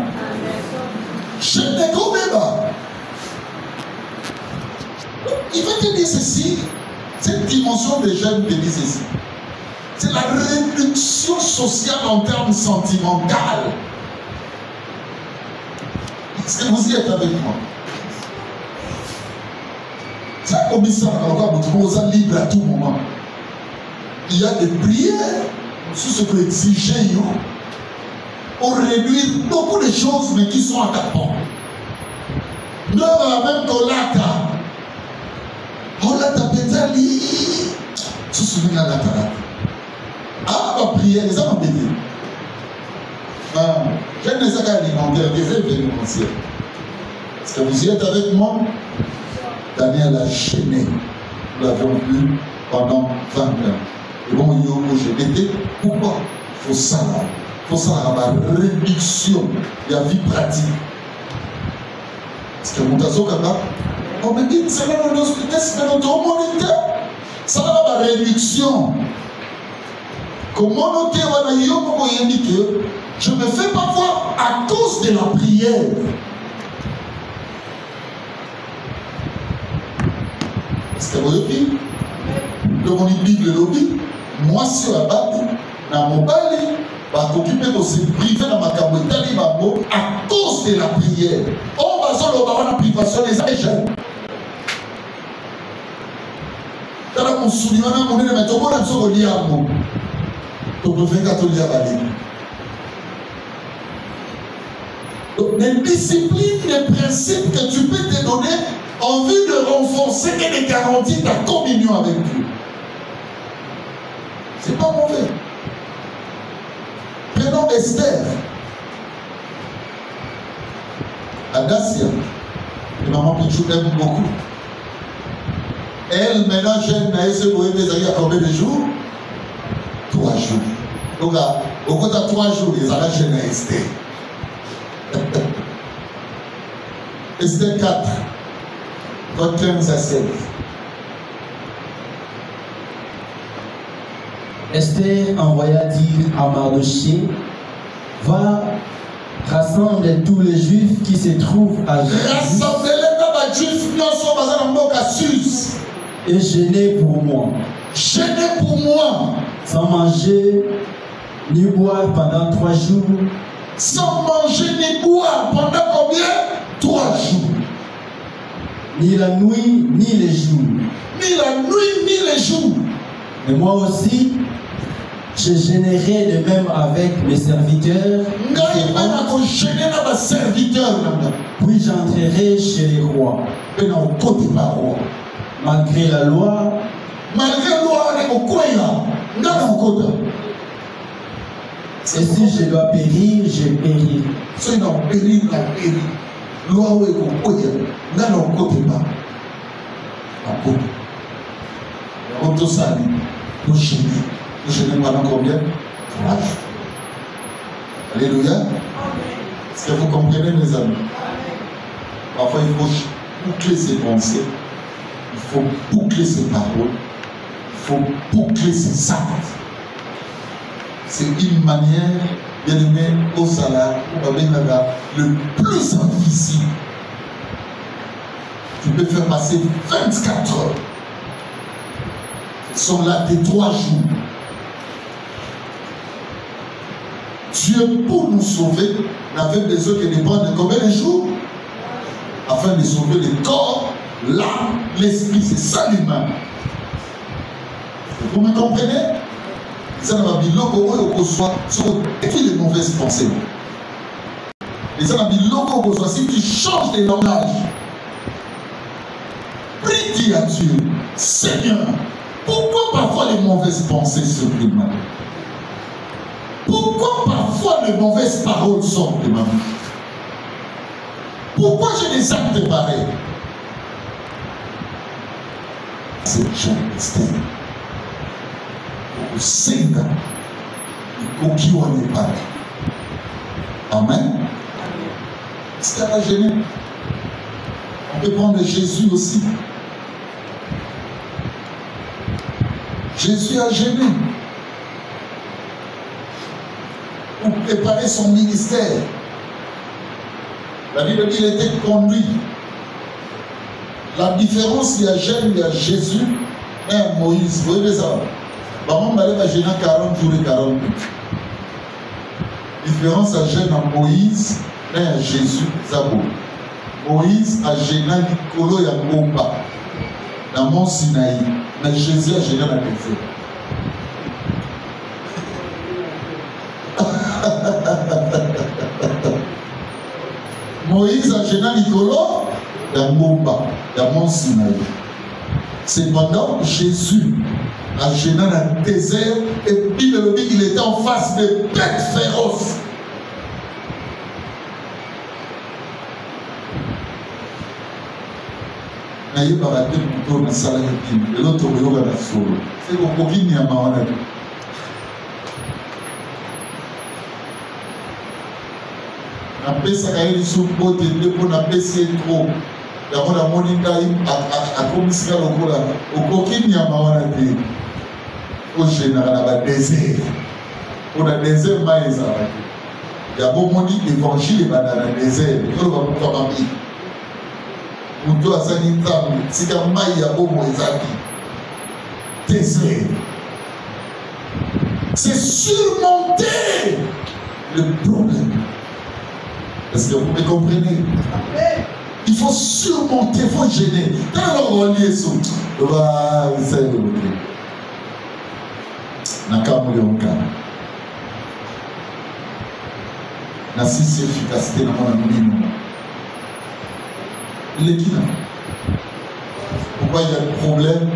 Jeûner comme bébé. Il va te dire ceci. Cette dimension de jeûne te dit ceci. C'est la réduction sociale en termes sentimentaux. Est-ce que vous y êtes avec moi? C'est comme ça, vous êtes libre à tout moment. Il y a des prières sur ce que exiger pour réduire beaucoup de choses, mais qui sont à ta porte. Nous avons même Colata. Colata Pétali. Tu te souviens de la Colata? Ah, ma prière, les hommes bénis. J'ai des actes alimentaires, des événementiels. Est-ce que vous y êtes avec moi? Daniel a gêné. Nous l'avons vu pendant 20 ans. Et bon, il y a j'ai pourquoi? Il faut ça là. Il faut ça là, la réduction de la vie pratique. Est-ce que vous avez capable? On me dit, c'est là l'hospitalité, c'est notre humanité. Ça là, la réduction. Comment noter, je me fais pas voir à cause de la prière. Est-ce que vous avez dit? Donc on dit Bible lobby. Moi, si on a battu, dans mon balai, va s'occuper de se priver dans ma cabotali à cause de la prière. On va se avoir la privation des jeunes. Dans mon souvenir, on est mettre au bon absor au liamo. Donc, on fait catholique à Bali. Donc, les disciplines, les principes que tu peux te donner en vue de renforcer et de garantir ta communion avec Dieu. C'est pas mauvais. Prenons Esther. Adasia, et maman Pichou aime beaucoup. Elle, maintenant, jeune, elle se voit à combien de jours? 3 jours. Donc, au côté de 3 jours, ils allaient jeune à Esther. Esther 4, 15 à 16. Esther envoya dire à Mardochée, va rassemble tous les Juifs qui se trouvent à Jérusalem et jeûnez pour moi. Jeûnez pour moi. Sans manger ni boire pendant 3 jours. Sans manger ni boire pendant combien? 3 jours. Ni la nuit ni les jours. Ni la nuit ni les jours. Et moi aussi, je gênerai de même avec mes serviteurs. Puis j'entrerai chez les rois. Malgré la loi. Et si je dois périr, je périrai. Nous gênons pendant combien? 3 jours. Alléluia. Est-ce que vous comprenez, mes amis? Parfois, il faut boucler ses pensées. Il faut boucler ses paroles. Il faut boucler ses actes. C'est une manière, bien aimé, au salaire, le plus invisible. Tu peux faire passer 24 heures. Ils sont là des 3 jours. Dieu, pour nous sauver, n'avait besoin que de prendre combien de jours? Afin de sauver le corps, l'âme, l'esprit. C'est ça l'humain. Vous me comprenez? Ça n'a pas mis logo au soit sur les mauvaises pensées. Et ça n'a mis logo au soit si tu changes de langage. Prie à Dieu, Seigneur, pourquoi parfois les mauvaises pensées surpriment? Pourquoi parfois les mauvaises paroles sortent de ma vie? Pourquoi j'ai des actes pareils? C'est Jean Esther. Au Seigneur, et qui on n'est pas. Amen. Est-ce qu'elle a gêné? On peut prendre Jésus aussi. Jésus a gêné pour préparer son ministère. La Bible dit qu'il était conduit. La différence, il y a Jeune, il y a Jésus et un Moïse. Vous voyez ça? Maman m'a dit que j'ai 40 jours et 40 nuits. Différence à Jeune à Moïse et à Jésus. Zabo. Moïse a gêné Nicolo et à Bomba dans Mont Sinaï. Mais Jésus a gêné la désert. Moïse a gêné Nicolo dans Bomba, dans Mont Sinaï. Cependant, Jésus a gêné dans le désert et puis il était en face de bêtes féroces. Naye barate kuto na sala yaki eloto yoga na solo c'est ko kokini ya mawana na pesa kaeli supote ndipo na pesa trop ya mona moninga akomisika lokola okokini ya mawana te o général na ba désert on a désert maïsa ya bo moni évangile ba na désert to ba ko ba bi Muto asani ntambi, sika mai ya bomo ezaki. Désert. C'est surmonter le problème. Est-ce que vous me comprenez? Il faut surmonter, il faut gêner. Dans le relier sous, on va essayer de monter. Nakamuli onkana. Na sisi efficacité na mwana mbino. Il est qui là? pourquoi il y a des problèmes,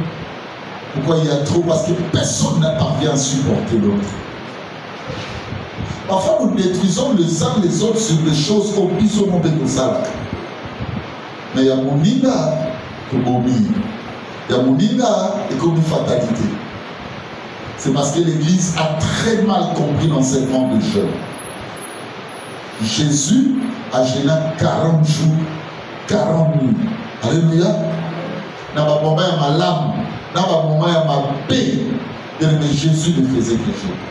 pourquoi il y a trop, parce que personne n'a parvient à supporter l'autre. Parfois, nous détruisons les uns les autres sur des choses au plus au nom de tout ça. Mais il y a mon nina comme il y a mon nina et comme une fatalité. C'est parce que l'Église a très mal compris l'enseignement de jeûne. Jésus a jeûné 40 jours, 40 nuits. Alléluia. Dans ma moment, il y a ma lame. Dans ma moment, il y a ma paix. Mais Jésus ne faisait que jeûner.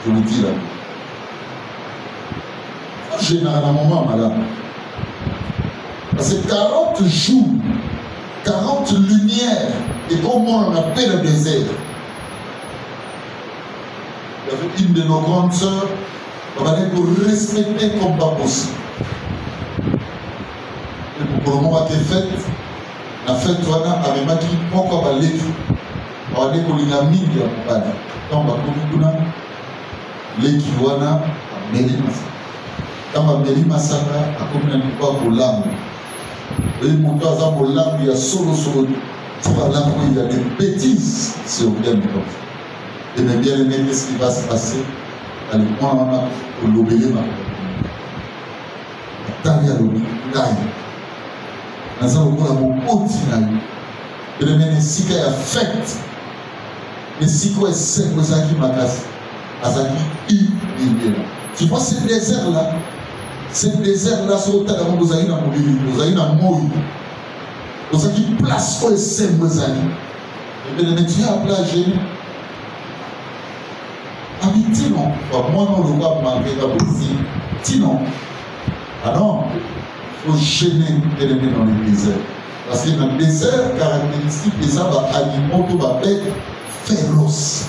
Je vous dis là. J'ai un moment, madame. Parce que 40 jours, 40 lumières, et comment on appelle le désert. Il y avait une de nos grandes sœurs, on va dire pour respecter comme pas possible. Et pour le moment, à fait, la fête, on a avec ma qui, pourquoi on va l'écrire. On va dire qu'on a mis de la base. Quand on va comprendre, l'équipe wana Meli Masaka. Quand Meli Masaka a commis un pouvoir pour l'âme. Et mon toit a pour l'âme, il y a solo. Il y a des bêtises sur le thème. Et bien aimé, qu'est-ce qui va se passer? Allez, moi, on a pour l'obéir. Attendez à l'obéir. Nous allons voir mon continent. Et bien aimé, si il y a fête, mais si il y a 5 qui m'a cassé. Tu vois ce désert-là, c'est sur le terrain où vous avez un mobile, vous avez un mot, vous avez une place où c'est vous avez. Et bien, tu as appelé à gêner. Habitez non, moi non, le roi m'a fait pas possible. Sinon, ah non, il faut gêner dans le désert. Parce que dans le désert, caractéristique des animaux, tout va être féroce.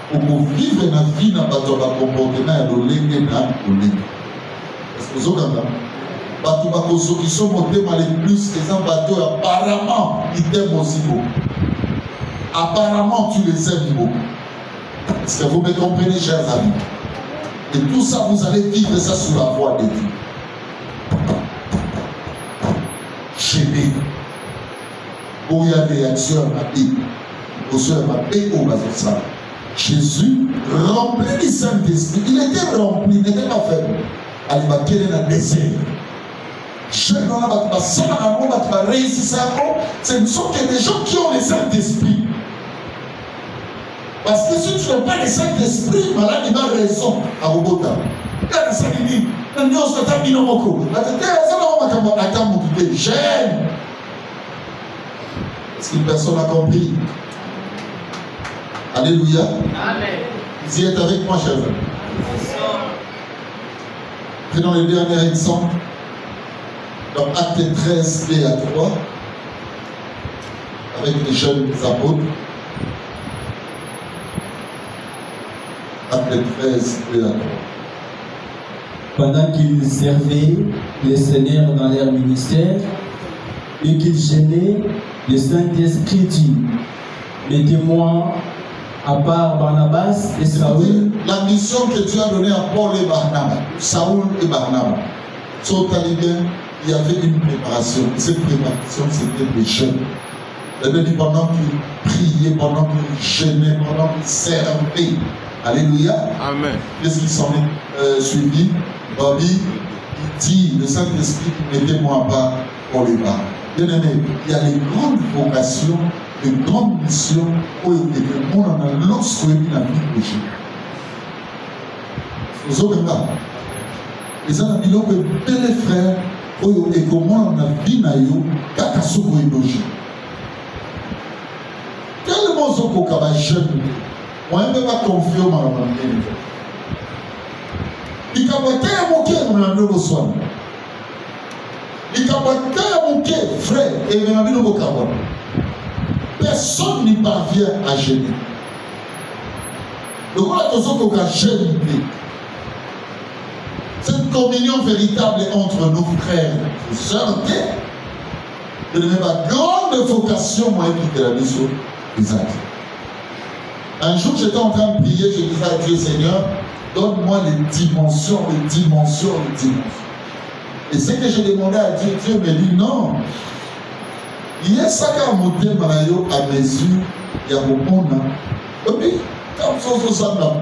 Pour vivre dans la vie, dans le comportement, dans le parce que vous avez bateaux qui sont montés par les plus, les bateaux, apparemment, ils t'aiment aussi beaucoup. Apparemment, tu les aimes beaucoup. Est-ce que vous me comprenez, chers amis? Et tout ça, vous allez vivre ça sous la voie de Dieu. Chérie, où il y a des actions à ma vie, au sein de ma paix, au bas de ça. Jésus, rempli du Saint-Esprit, il était rempli, il n'était pas faible. Il va quitter dans le désert. Ce ne sont que des gens qui ont le Saint-Esprit. Parce que si tu n'as pas le Saint-Esprit, malade, il a raison à Robota. Est-ce qu'une personne a compris? Alléluia. Amen. Vous y êtes avec moi, chers amis. Prenons le dernier exemple. Dans Acte 13, 2 à 3, avec les jeunes apôtres. Acte 13, 2 à 3. Pendant qu'ils servaient le Seigneur dans leur ministère et qu'ils gênaient, le Saint-Esprit dit: mettez-moi à part Barnabas et Saoul. La mission que tu as donnée à Paul et Barnabas, Saoul et Barnabas, il y avait une préparation. Cette préparation, c'était des jeûnes. Pendant qu'ils priaient, pendant qu'ils jeûnaient, pendant qu'ils servaient. Alléluia. Amen. Qu'est-ce qu'ils sont suivis? Bobby, il dit, le Saint-Esprit, mettez-moi à part Paul et Barnabas. Bien aimé, il y a les grandes vocations, les grandes missions où le monde a lorsqu'il y a la vie de Jésus. Vous avez là. Les amis, les frères, et comment on a vu na yo, kaka soko élogie. Tellement soko kaba jeune, moi je ne peux pas confier au maman. Il kabote ya moke mon ando lo soin. Il kabote ya moke frère et mon ami lo kabote. Personne n'y parvient à gêner. Le roi de soko ka jeune. Cette communion véritable entre nos frères et sœurs, de même la grande vocation, moi, qui était la mission des actes. Un jour, j'étais en train de prier, je disais à Dieu, Seigneur, donne-moi les dimensions. Et ce que je demandais à Dieu, Dieu me dit non. Il y a ça qui a monté à mesure, il y a beaucoup de monde. Et puis, quand ça n'a pas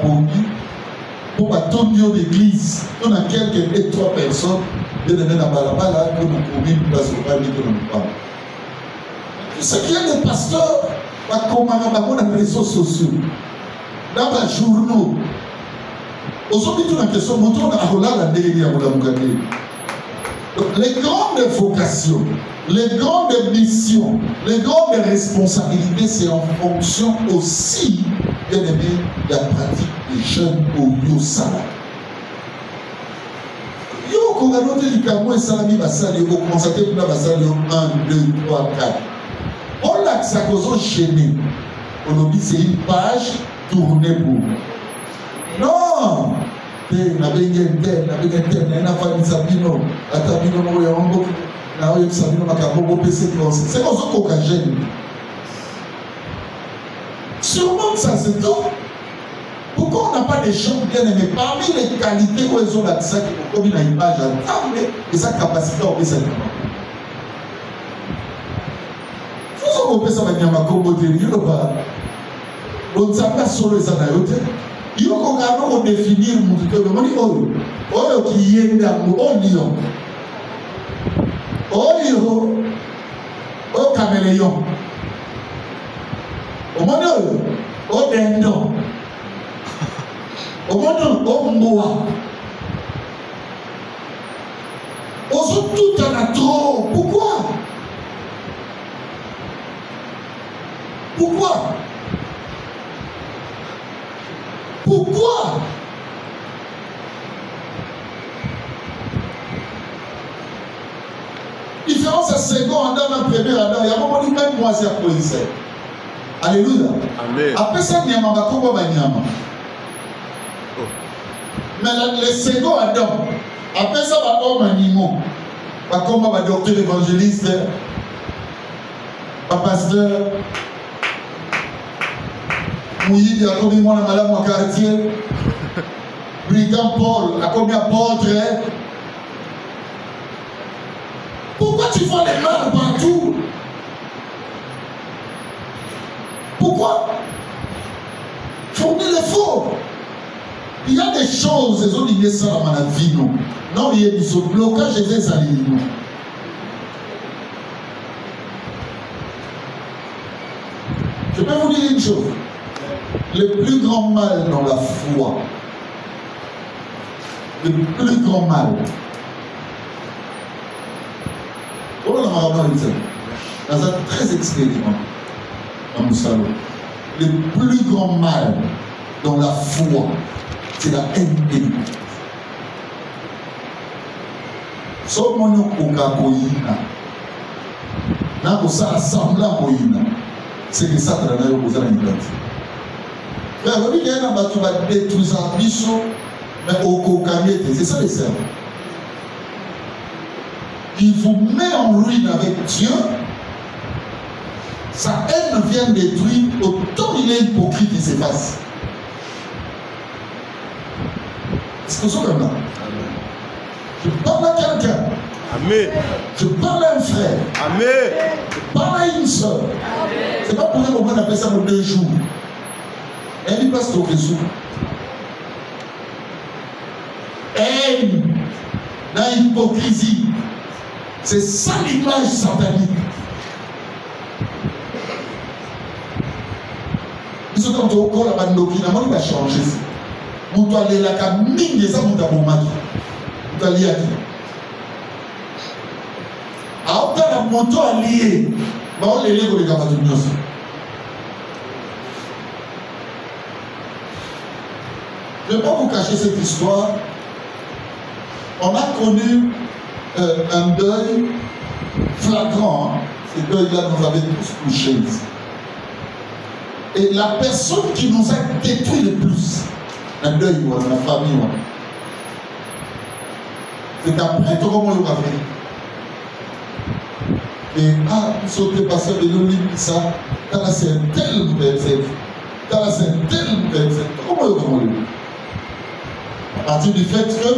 pour attendre l'église, on a quelques et trois personnes, de donner la balabala, on a promis une place au palais de l'homme. Ce qui est le pasteur, dans les réseaux sociaux, dans les journaux, aujourd'hui, tout la question, montrons à Roland la déléguée à Roland. Les grandes vocations, les grandes missions, les grandes responsabilités, c'est en fonction aussi, bien aimé, de la pratique des jeunes au Yosala. Yo, quand on a noté le Cameroun et Salami Bassali, on commence à dire 1, 2, 3, 4. On l'a que ça cause gêné. On dit c'est une page tournée pour. Non! C'est comme ça qu'on gêne. Sûrement ça c'est tout. Pourquoi on n'a pas des gens bien aimés? Parmi les qualités où ils ont l'accès, comme une image à table et sa capacité à ouvrir cette main. On peut savoir qu'il y a un combo de l'île. On ne sait pas solo les anayotes. Il faut qu'on définir le qui est dans au caméléon. Au monde, au dindon. Au monde, au moa. Aux autres, tout en a trop. Pourquoi? Pourquoi? Pourquoi? Différence à second Adam, à premier Adam, il y a un moment où même moi c'est police. Alléluia. Amen. Après ça, il y a un moment où mais le second Adam, après ça, il y a un animal. Comme un docteur évangéliste, un pasteur. Oui, il y a combien de monde à madame au quartier? Brigand Paul, à combien d'apôtres? Pourquoi tu fais les mal partout? Pourquoi? Fournir les faux. Il y a des choses, ils ont dit ça dans ma vie, non? Non, il y a des blocages et des alignements. Je peux vous dire une chose. Le plus grand mal dans la foi, le plus grand mal, dans un très expériment, dans salon, le plus grand mal dans la foi, c'est la haine égoïste. Sauf mon nom au Kakoïna, n'a pas ça assemblant Koïna, c'est que ça n'a pas posé la liberté. Il y a un bateau qui va détruire un bichon, mais au Kokamé, c'est ça les servants. Il vous met en ruine avec Dieu. Sa haine vient détruire, autant il est hypocrite, il s'efface. Est-ce que c'est comme ça? Je parle à quelqu'un. Amen. Je parle à un frère. Amen. Je parle à une soeur. C'est pas pour ça qu'on appelle ça pour 2 jours. Elle passe au réseau. Haine, la hypocrisie. C'est ça l'image satanique. Ils sont quand on colle à Bandoki, il va changer. On doit aller là, quand mine des gens, on doit on doit aller à qui? Alors, on a un moto allié. On les lève pour les gamins de nous. Je ne vais pas vous cacher cette histoire. On a connu un deuil flagrant. Ce deuil-là nous avait tous touchés. Et la personne qui nous a détruit le plus, un deuil, la famille, c'est qu'après, comment on l'a fait? Et sauter passer de l'eau, ça, là c'est un tel personne. Là c'est un tel personne. Comment on l'a fait? À partir du fait que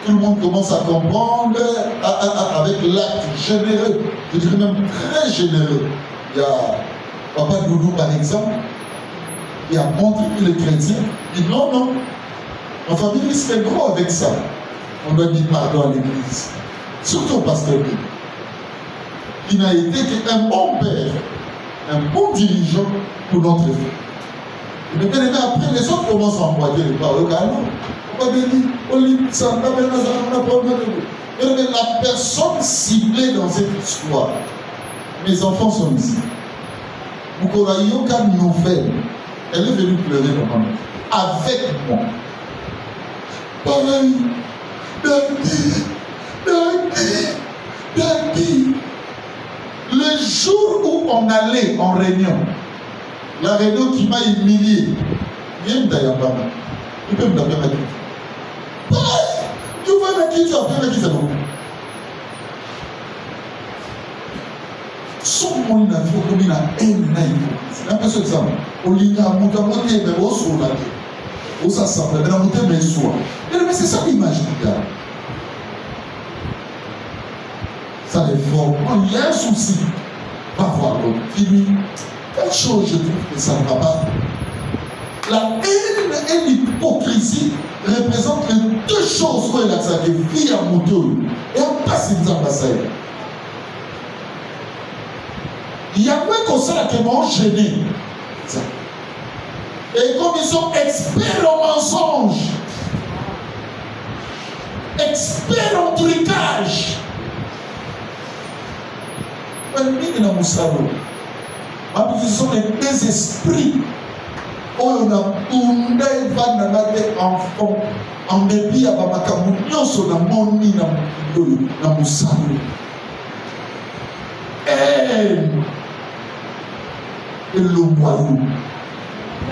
tout le monde commence à comprendre avec l'acte généreux, je dirais même très généreux. Il y a Papa Doudou par exemple, il a montré que les chrétiens disent non, non, ma famille serait gros avec ça. On doit dire pardon à l'église, surtout au pasteur Bill. Il n'a été qu'un bon père, un bon dirigeant pour notre vie. Mais bien aimé, après, les autres commencent à emboîter les paroles. On va bénir, on lit ça, on a la personne ciblée dans cette histoire. Mes enfants sont ici. Mukorayoka nouvelle. Elle est venue pleurer dans ma main. Avec moi. Pareil. Daddy. Le jour où on allait en réunion, la réunion qui m'a humilié, viens d'ailleurs pas mal. Tu peux me taper ma tête. Tu vas me quitter, après me quitter. Son mon avion comme il a un naïf. C'est un peu ce exemple. Au ligne à monter, mais au sol, au s'assemble, mais à monter, mais soit. Mais c'est ça l'image du gars. Ça réforme. Il y a un souci. Va voir l'autre. Dis-lui, quelque chose, je trouve que ça ne va pas. La haine et l'hypocrisie représentent les deux choses où elle a sa vie à moto. Et on passe une ambassade. Il y a moins qu'on sait qui m'ont gêné. Et comme ils sont experts en mensonges, experts en trucage, ce sont les deux esprits. On a tourné en dépit à Bamakamu, nyonso na moni na musalo. Et le moyau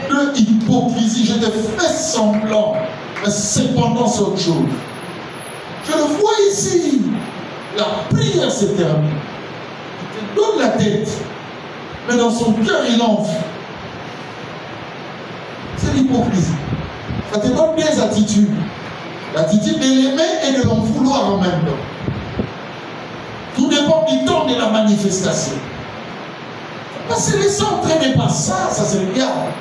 de hypocrisie, je te fais semblant, mais cependant c'est autre chose. Je le vois ici, la prière se termine. Il te donne la tête, mais dans son cœur il enfle. C'est l'hypocrisie. Ça te donne des attitudes. L'attitude de l'aimer et de l'en vouloir en même temps. Tout dépend du temps de la manifestation. Parce que les gens entraînés par ça, ça se regarde.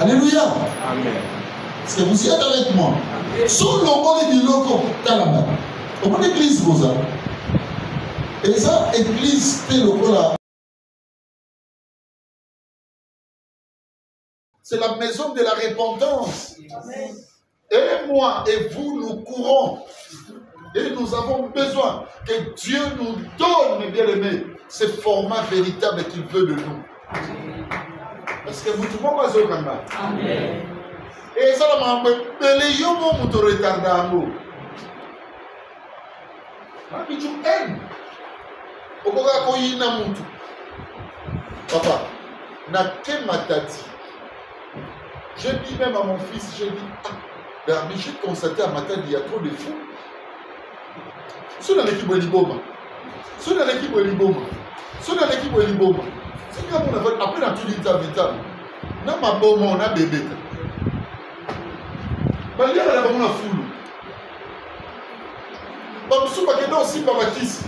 Alléluia. Amen. Est-ce que vous y êtes avec moi? Sur le monde du loco, Talama. Au monde d'église, vous avez. Et ça, église, c'est le là. C'est la maison de la repentance. Amen. Et moi et vous, nous courons. Et nous avons besoin que Dieu nous donne, bien aimés, ce format véritable qu'il veut de nous. Parce que vous ne pouvez pas faire ça. Amen. Et ça, les gens vont te retarder à nous. Tu aimes. Papa, n'a que ma tati. J'ai dit même à mon fils, j'ai dit, mais j'ai constaté à ma tati, il y a trop de fous. Si dans l'équipe de Liboma, si dans l'équipe de Liboma, si dans l'équipe de Liboma, c'est comme on a fait, après dans tout l'état, dans ma bombe, on a bébé. Mais il y a la bombe, on a foule. Bamsou, parce que là aussi, pas Matisse.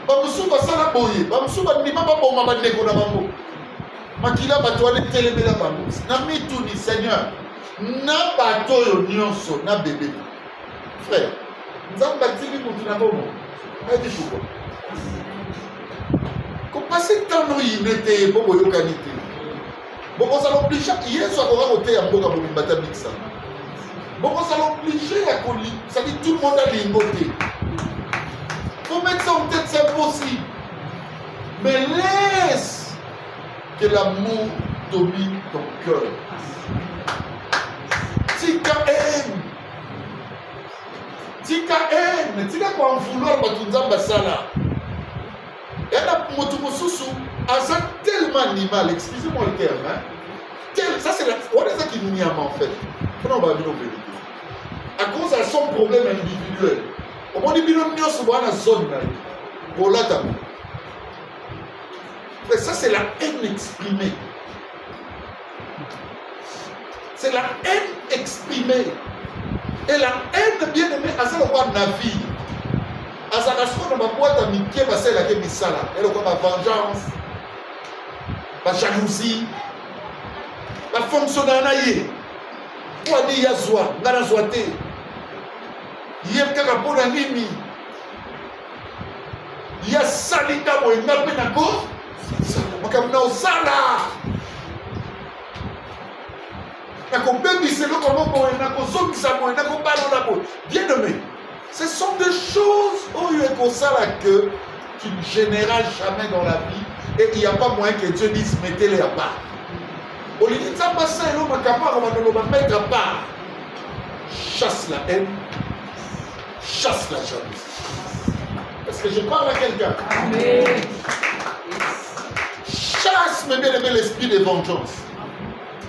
Bamsou, parce que ça, boye. Bamsou, parce que je ne sais pas comment on a fait la bombe. Makila, parce que tu as télébé la bombe. Nami tout dit, Seigneur, na bateau yo nyonso, na bébé. Frère, nous avons bâti pour tout d'abord. Mais dis pourquoi. Quand passer tant il n'était pas pour qualité. Bon, ça l'oblige. Hier soir, on a voté à Mboka pour une bataille mixa. Bon, ça l'oblige à coller. Ça dit tout le monde a l'imboté. Faut mettre ça en tête, c'est impossible. Mais laisse que l'amour domine ton cœur. Tika aime. Tika aime. Tika quoi en vouloir batunza basala. Et là, Motumosusu, a tellement animal, excusez-moi le terme, hein. Ça c'est ça qui nous niame en fait. On va dire nos vérités. À cause de son problème individuel. Au moins, il y a une zone pour la table. Ça, c'est la haine exprimée. C'est la haine exprimée. Et la haine, bien aimé, à ce moment de la vie, à sa nation, on va boire ta miquée, parce qu'elle a fait misala. Elle a la vengeance, la jalousie, la fonctionnalité. Pour dire Yazwa, Nana Zwate, Yem Kakapona Nimi, Yasalika Moïna Penako, Makamuna Osala. Bien aimé, ce sont des choses que tu ne généreras jamais dans la vie et il n'y a pas moyen que Dieu dise mettez-les à part. Au lieu de ça, mettre à part. Chasse la haine, chasse la jalousie. Est-ce que je parle à quelqu'un? Amen. Chasse, mes bien-aimés, l'esprit de vengeance.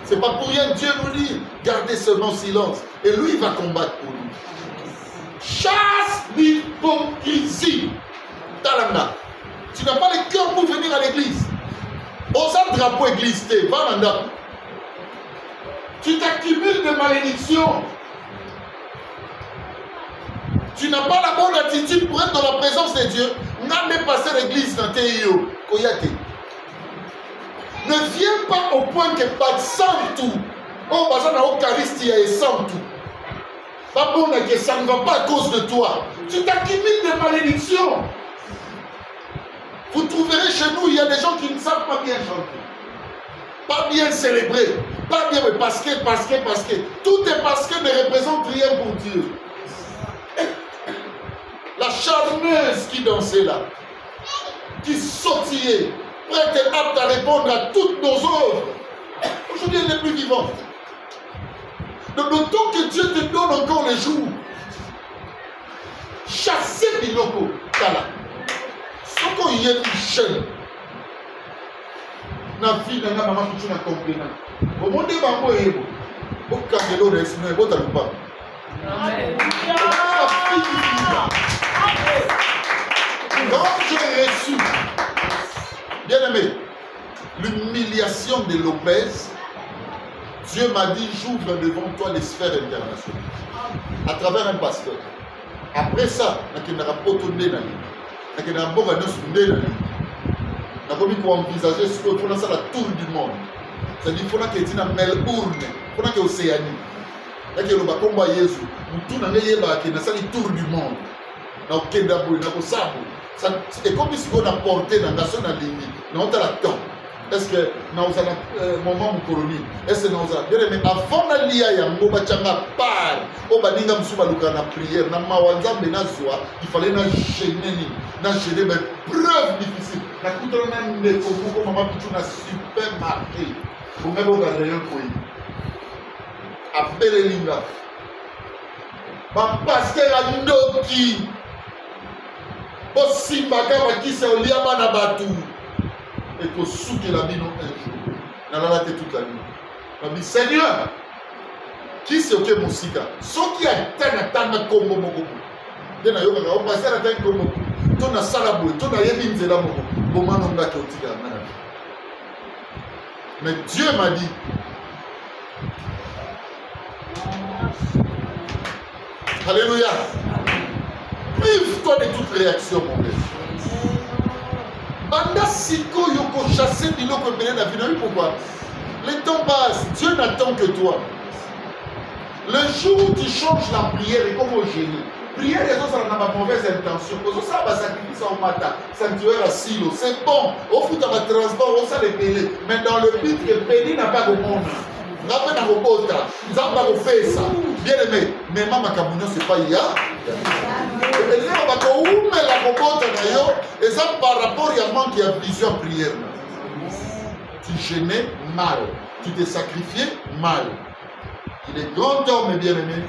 C'est pas pour rien, Dieu nous dit, gardez seulement silence. Et lui, il va combattre pour nous. Chasse l'hypocrisie. Talanda. Tu n'as pas le cœur pour venir à l'église. Osa drapeau église, va maintenant. Tu t'accumules de malédictions. Tu n'as pas la bonne attitude pour être dans la présence de Dieu. N'a même passé l'église dans tes yeux. Koyate. Ne viens pas au point que pas sans tout. Oh, parce qu'on a Eucharistie et sans tout. Pas bon que ça ne va pas à cause de toi. Tu t'accumules de malédictions. Vous trouverez chez nous, il y a des gens qui ne savent pas bien chanter. Pas bien célébrer. Pas bien, mais parce que. Tout est parce que ne représente rien pour Dieu. La charmeuse qui dansait là, qui sautillait, prête et apte à répondre à toutes nos œuvres. Aujourd'hui, elle n'est plus vivante. Donc, le temps que Dieu te donne encore les jours, chasser Biloko, Kala. Ce qu'on y est jeune, na vie, na maman, tu n'as compris. Au monde de Bambo et au Kamelo, le Seigneur, au Taloupa. Amen. Quand j'ai reçu, bien aimé, l'humiliation de Lopez, Dieu m'a dit, j'ouvre devant toi les sphères internationales. À travers un pasteur. Après ça, je n'ai pas envisager ce qu'il faut la tour du monde. C'est-à-dire qu'il faut que tu aies Melbourne, il faut que Océanie. Il faut que tu aies Jésus. Tout le tour du monde. Et comme si on a porté dans la nation à ligne, on a la temps. Est-ce que nous avons moment colonie? Est-ce que nous avons bien aimé avant la lia ya ngoba changa par au baninga msuba luka na prière na mawanza benazwa il fallait na gêner mais preuve difficile na kutana na ndeko ko mama pitu na supermarché pour même au rien pour appelé linga ba pasteur andoki bo simbaka ba kisa olia bana batu et que souke la bino un jour. N'a la tête toute la nuit. Je dis Seigneur, qui c'est que Moussika? Ceux qui attendent à Kombo Moko. Dès na yoga, on passe à la tête Kombo. Ton a salabou, ton a yébin de la Moko. Boman on a qu'autika. Mais Dieu m'a dit. Alléluia. Prive-toi de toute réaction, mon père. Banda Siko Yoko chasser Biloko Belé na vie. Pourquoi? Le temps passe, Dieu n'attend que toi. Le jour où tu changes la prière et comme au génie, prière les autres n'a pas mauvaise intention. Parce que ça va sacrifier au matin, sanctuaire à silo, c'est bon. Au foot à transport, on s'est les mais dans le but que Péli n'a pas de monde. Rappel dans vos potes, ils n'ont pas fait ça. Bien aimé, mais maman Kabounion, c'est pas hier. Et ça par rapport à moi qui a plusieurs prières. Tu gênais mal, tu t'es sacrifié mal. Il est grand temps, mes bien-aimés,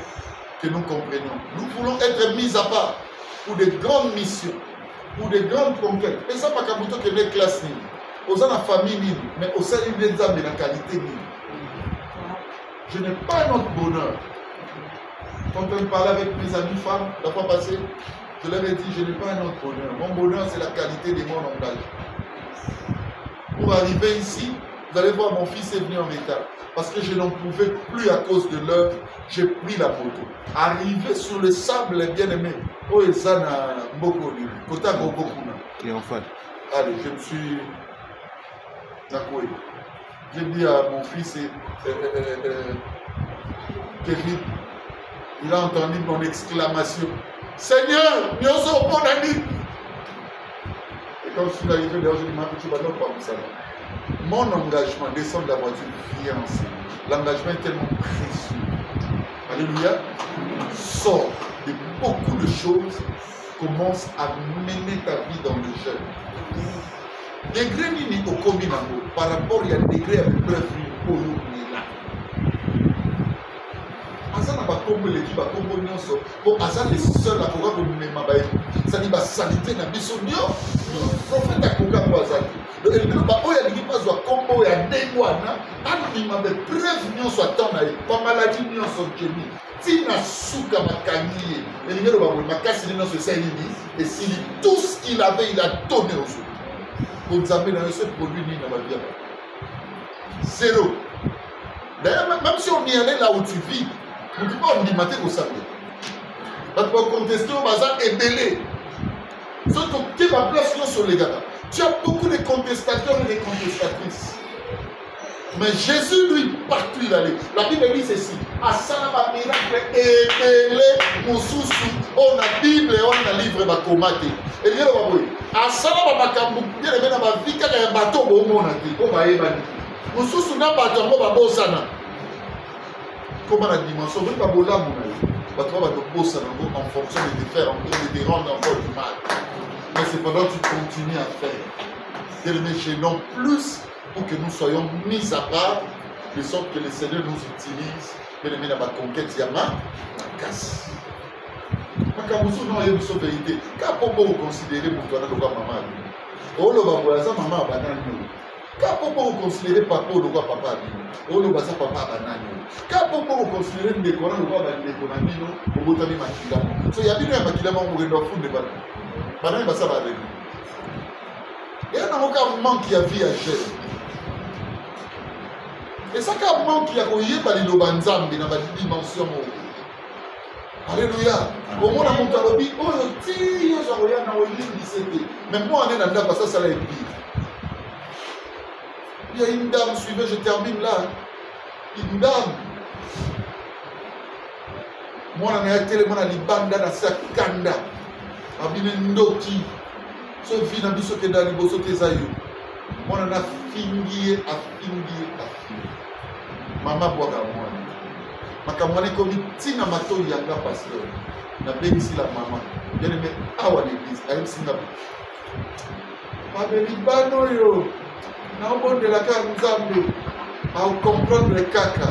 que nous comprenions. Nous voulons être mis à part pour des grandes missions, pour des grandes conquêtes. Et ça, pas qu'à que les classes, aux la famille, mais au sein des âmes de la qualité. Je n'ai pas un autre bonheur. Quand on parlait avec mes amis femmes, la fois passée, je leur ai dit, je n'ai pas un autre bonheur. Mon bonheur, c'est la qualité de mon langage. Pour arriver ici, Vous allez voir, mon fils est venu en retard. Parce que je n'en pouvais plus à cause de l'heure, j'ai pris la moto. Arrivé sur le sable, bien aimé. Oh, et ça n'a beaucoup de Kota beaucoup. Triomphal. Allez, je me suis. J'ai dit à mon fils Kevin, il a entendu mon exclamation. Seigneur, nous sommes bon ami. Et quand je suis arrivé dehors, je lui ai dit, tu vas pas comme ça. Mon engagement, descendre de la voiture, fiancée. L'engagement est tellement précieux. Alléluia. Sort de beaucoup de choses, commence à mener ta vie dans le jeûne. Degré nini au Kominango, par rapport à degré à l'épreuve au là. Asa n'a pas combo l'équipe à combo nyonso. Bon, Asa les seuls à pouvoir vous mener ma baie. Ça dit ba salité na biso nyo. Prophète à koka kwa Asa. Le élément ba oya l'équipe pas soit combo ya dengwana. Ani ma baie preuve nyonso attend na pas maladie nyonso kemi. Tina souka makaniye. Le numéro ba ma casse nyonso saini et s'il tout ce qu'il avait il a donné aux autres. Vous avez dans ce produit ni dans ma vie. Zéro. D'ailleurs, même si on y allait là où tu vis, on ne peut pas on mater au samedi. On peut contester au bazar et belé. Sauf que tu vas place sur les gars. Tu as beaucoup de contestateurs et de contestatrices. Mais Jésus, lui, partout il allait. La Bible dit ceci. Asalama miracle et belé, Moussoussou, on a Bible et on a livre bakomate. Et bien, on va voir. Asalama makambu, bien aimé dans ma vie, quand il y a un bateau, on a dit, on va y aller. Moussoussou n'a pas de mot, on va comment la dimension, même pas bola mon avis. On va en fonction de te faire, de te rendre encore du mal. Mais cependant, tu continues à faire. Bien-aimé, gênons plus pour que nous soyons mis à part, de sorte que le Seigneur nous utilise. Bien-aimé, dans ma conquête, il y a ma casse. Makamusu non est une vérité. Quand vous considérez pour toi, maman, oh le baboua, ça maman a banane. Quand vous considérez papa ou le papa, oh le basa papa a banane. Quand vous considérez le décorant, le papa a décoré, vous botez makila. So il y a bien un makila, on vous rendra fou de banane. Banane basa va avec nous. Et il y a un manque qui a vie à gérer. Et ça, quand manque qui a coyé par les lobanzambi dans la dimension. Alléluia. Au monde a monté à l'objet, oh, je tire, je regarde dans le lit, mais moi, on est dans le ça l'a pire. Il y a une dame, suivez, je termine là. Une dame. Moi, on a été dans les bandes dans sa kanda. Abine ndoki. Ce vie dans biso que dans les bosso tesayo. Moi, on a fingé. Maman boit à moi. Makamwane comme tina mato yanga pasteur. Na bengisi la maman. Bien aimé, awa l'église, aïe Singapour. Mabeli bano yo. Na obon de la carte nzambe. A comprendre le caca.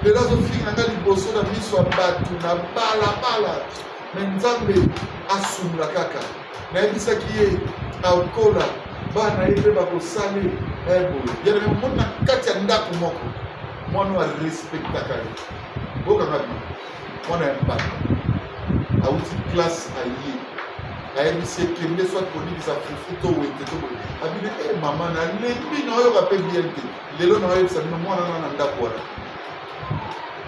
De là zo finga nga liboso na miso batu na bala. Mais nzambe asum la caca. Na ebisa kiye a okola. Bana ebe ba ko sale. Ebo. Bien aimé, mona kati ya ndako moko. Moi, nous respectons la carrière. Au Canada, on a un bac. À une classe à y aller. À MCK, mais soit connu des afro-photos ou et tout. À dire, maman, les filles n'ont pas payé bien. Les lots n'ont pas payé. Moi, on a un d'accord.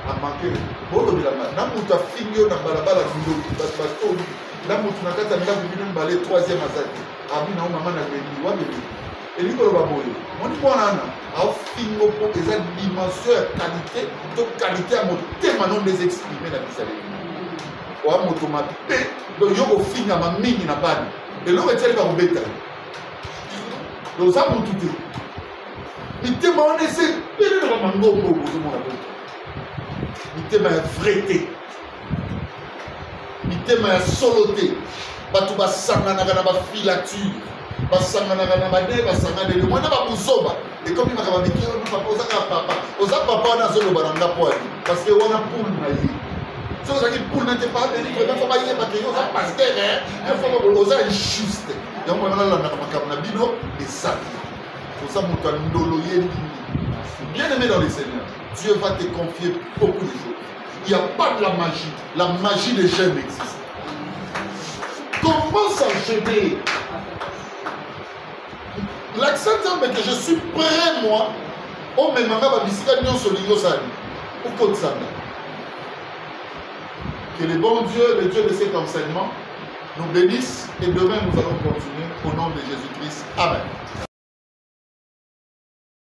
À manquer. Bon, on a un n'a pas fini, on a balabala du bateau. Là, on a un n'a pas le troisième attaque. À dire, non, maman, on a gagné. Et lui, on dit, a fini pour des dimensions qualité, de qualité à mon thème, non des exprimer la vie. Ou à mon tomate, donc il y a au fin à ma mine na bas. Et l'homme est allé par le bétail. Donc ça, mon tout est. Il te m'a on essaie, il est dans ma mango, il te m'a frété. Il te m'a soloté. Batu ba sangana na ba filature. Basangana na bade basangana le mwana ba muzoba et comme il m'a dit on papa oza papa na zolo baranga poali parce que on a poule na yi so ça qui poule n'était pas béni vraiment faut pas y parce que oza pasteur hein faut oza juste donc on a la na bino et ça pour ça mon ndolo yendi bien aimé dans le Seigneur Dieu va te confier beaucoup de choses il n'y a pas de la magie des jeûnes existe commence à jeûner. L'accent que je suis prêt, moi, on me manga ba bisika nyonso lingo sali au code sanda. Que le bon Dieu, le Dieu de cet enseignement, nous bénisse et demain nous allons continuer au nom de Jésus-Christ. Amen.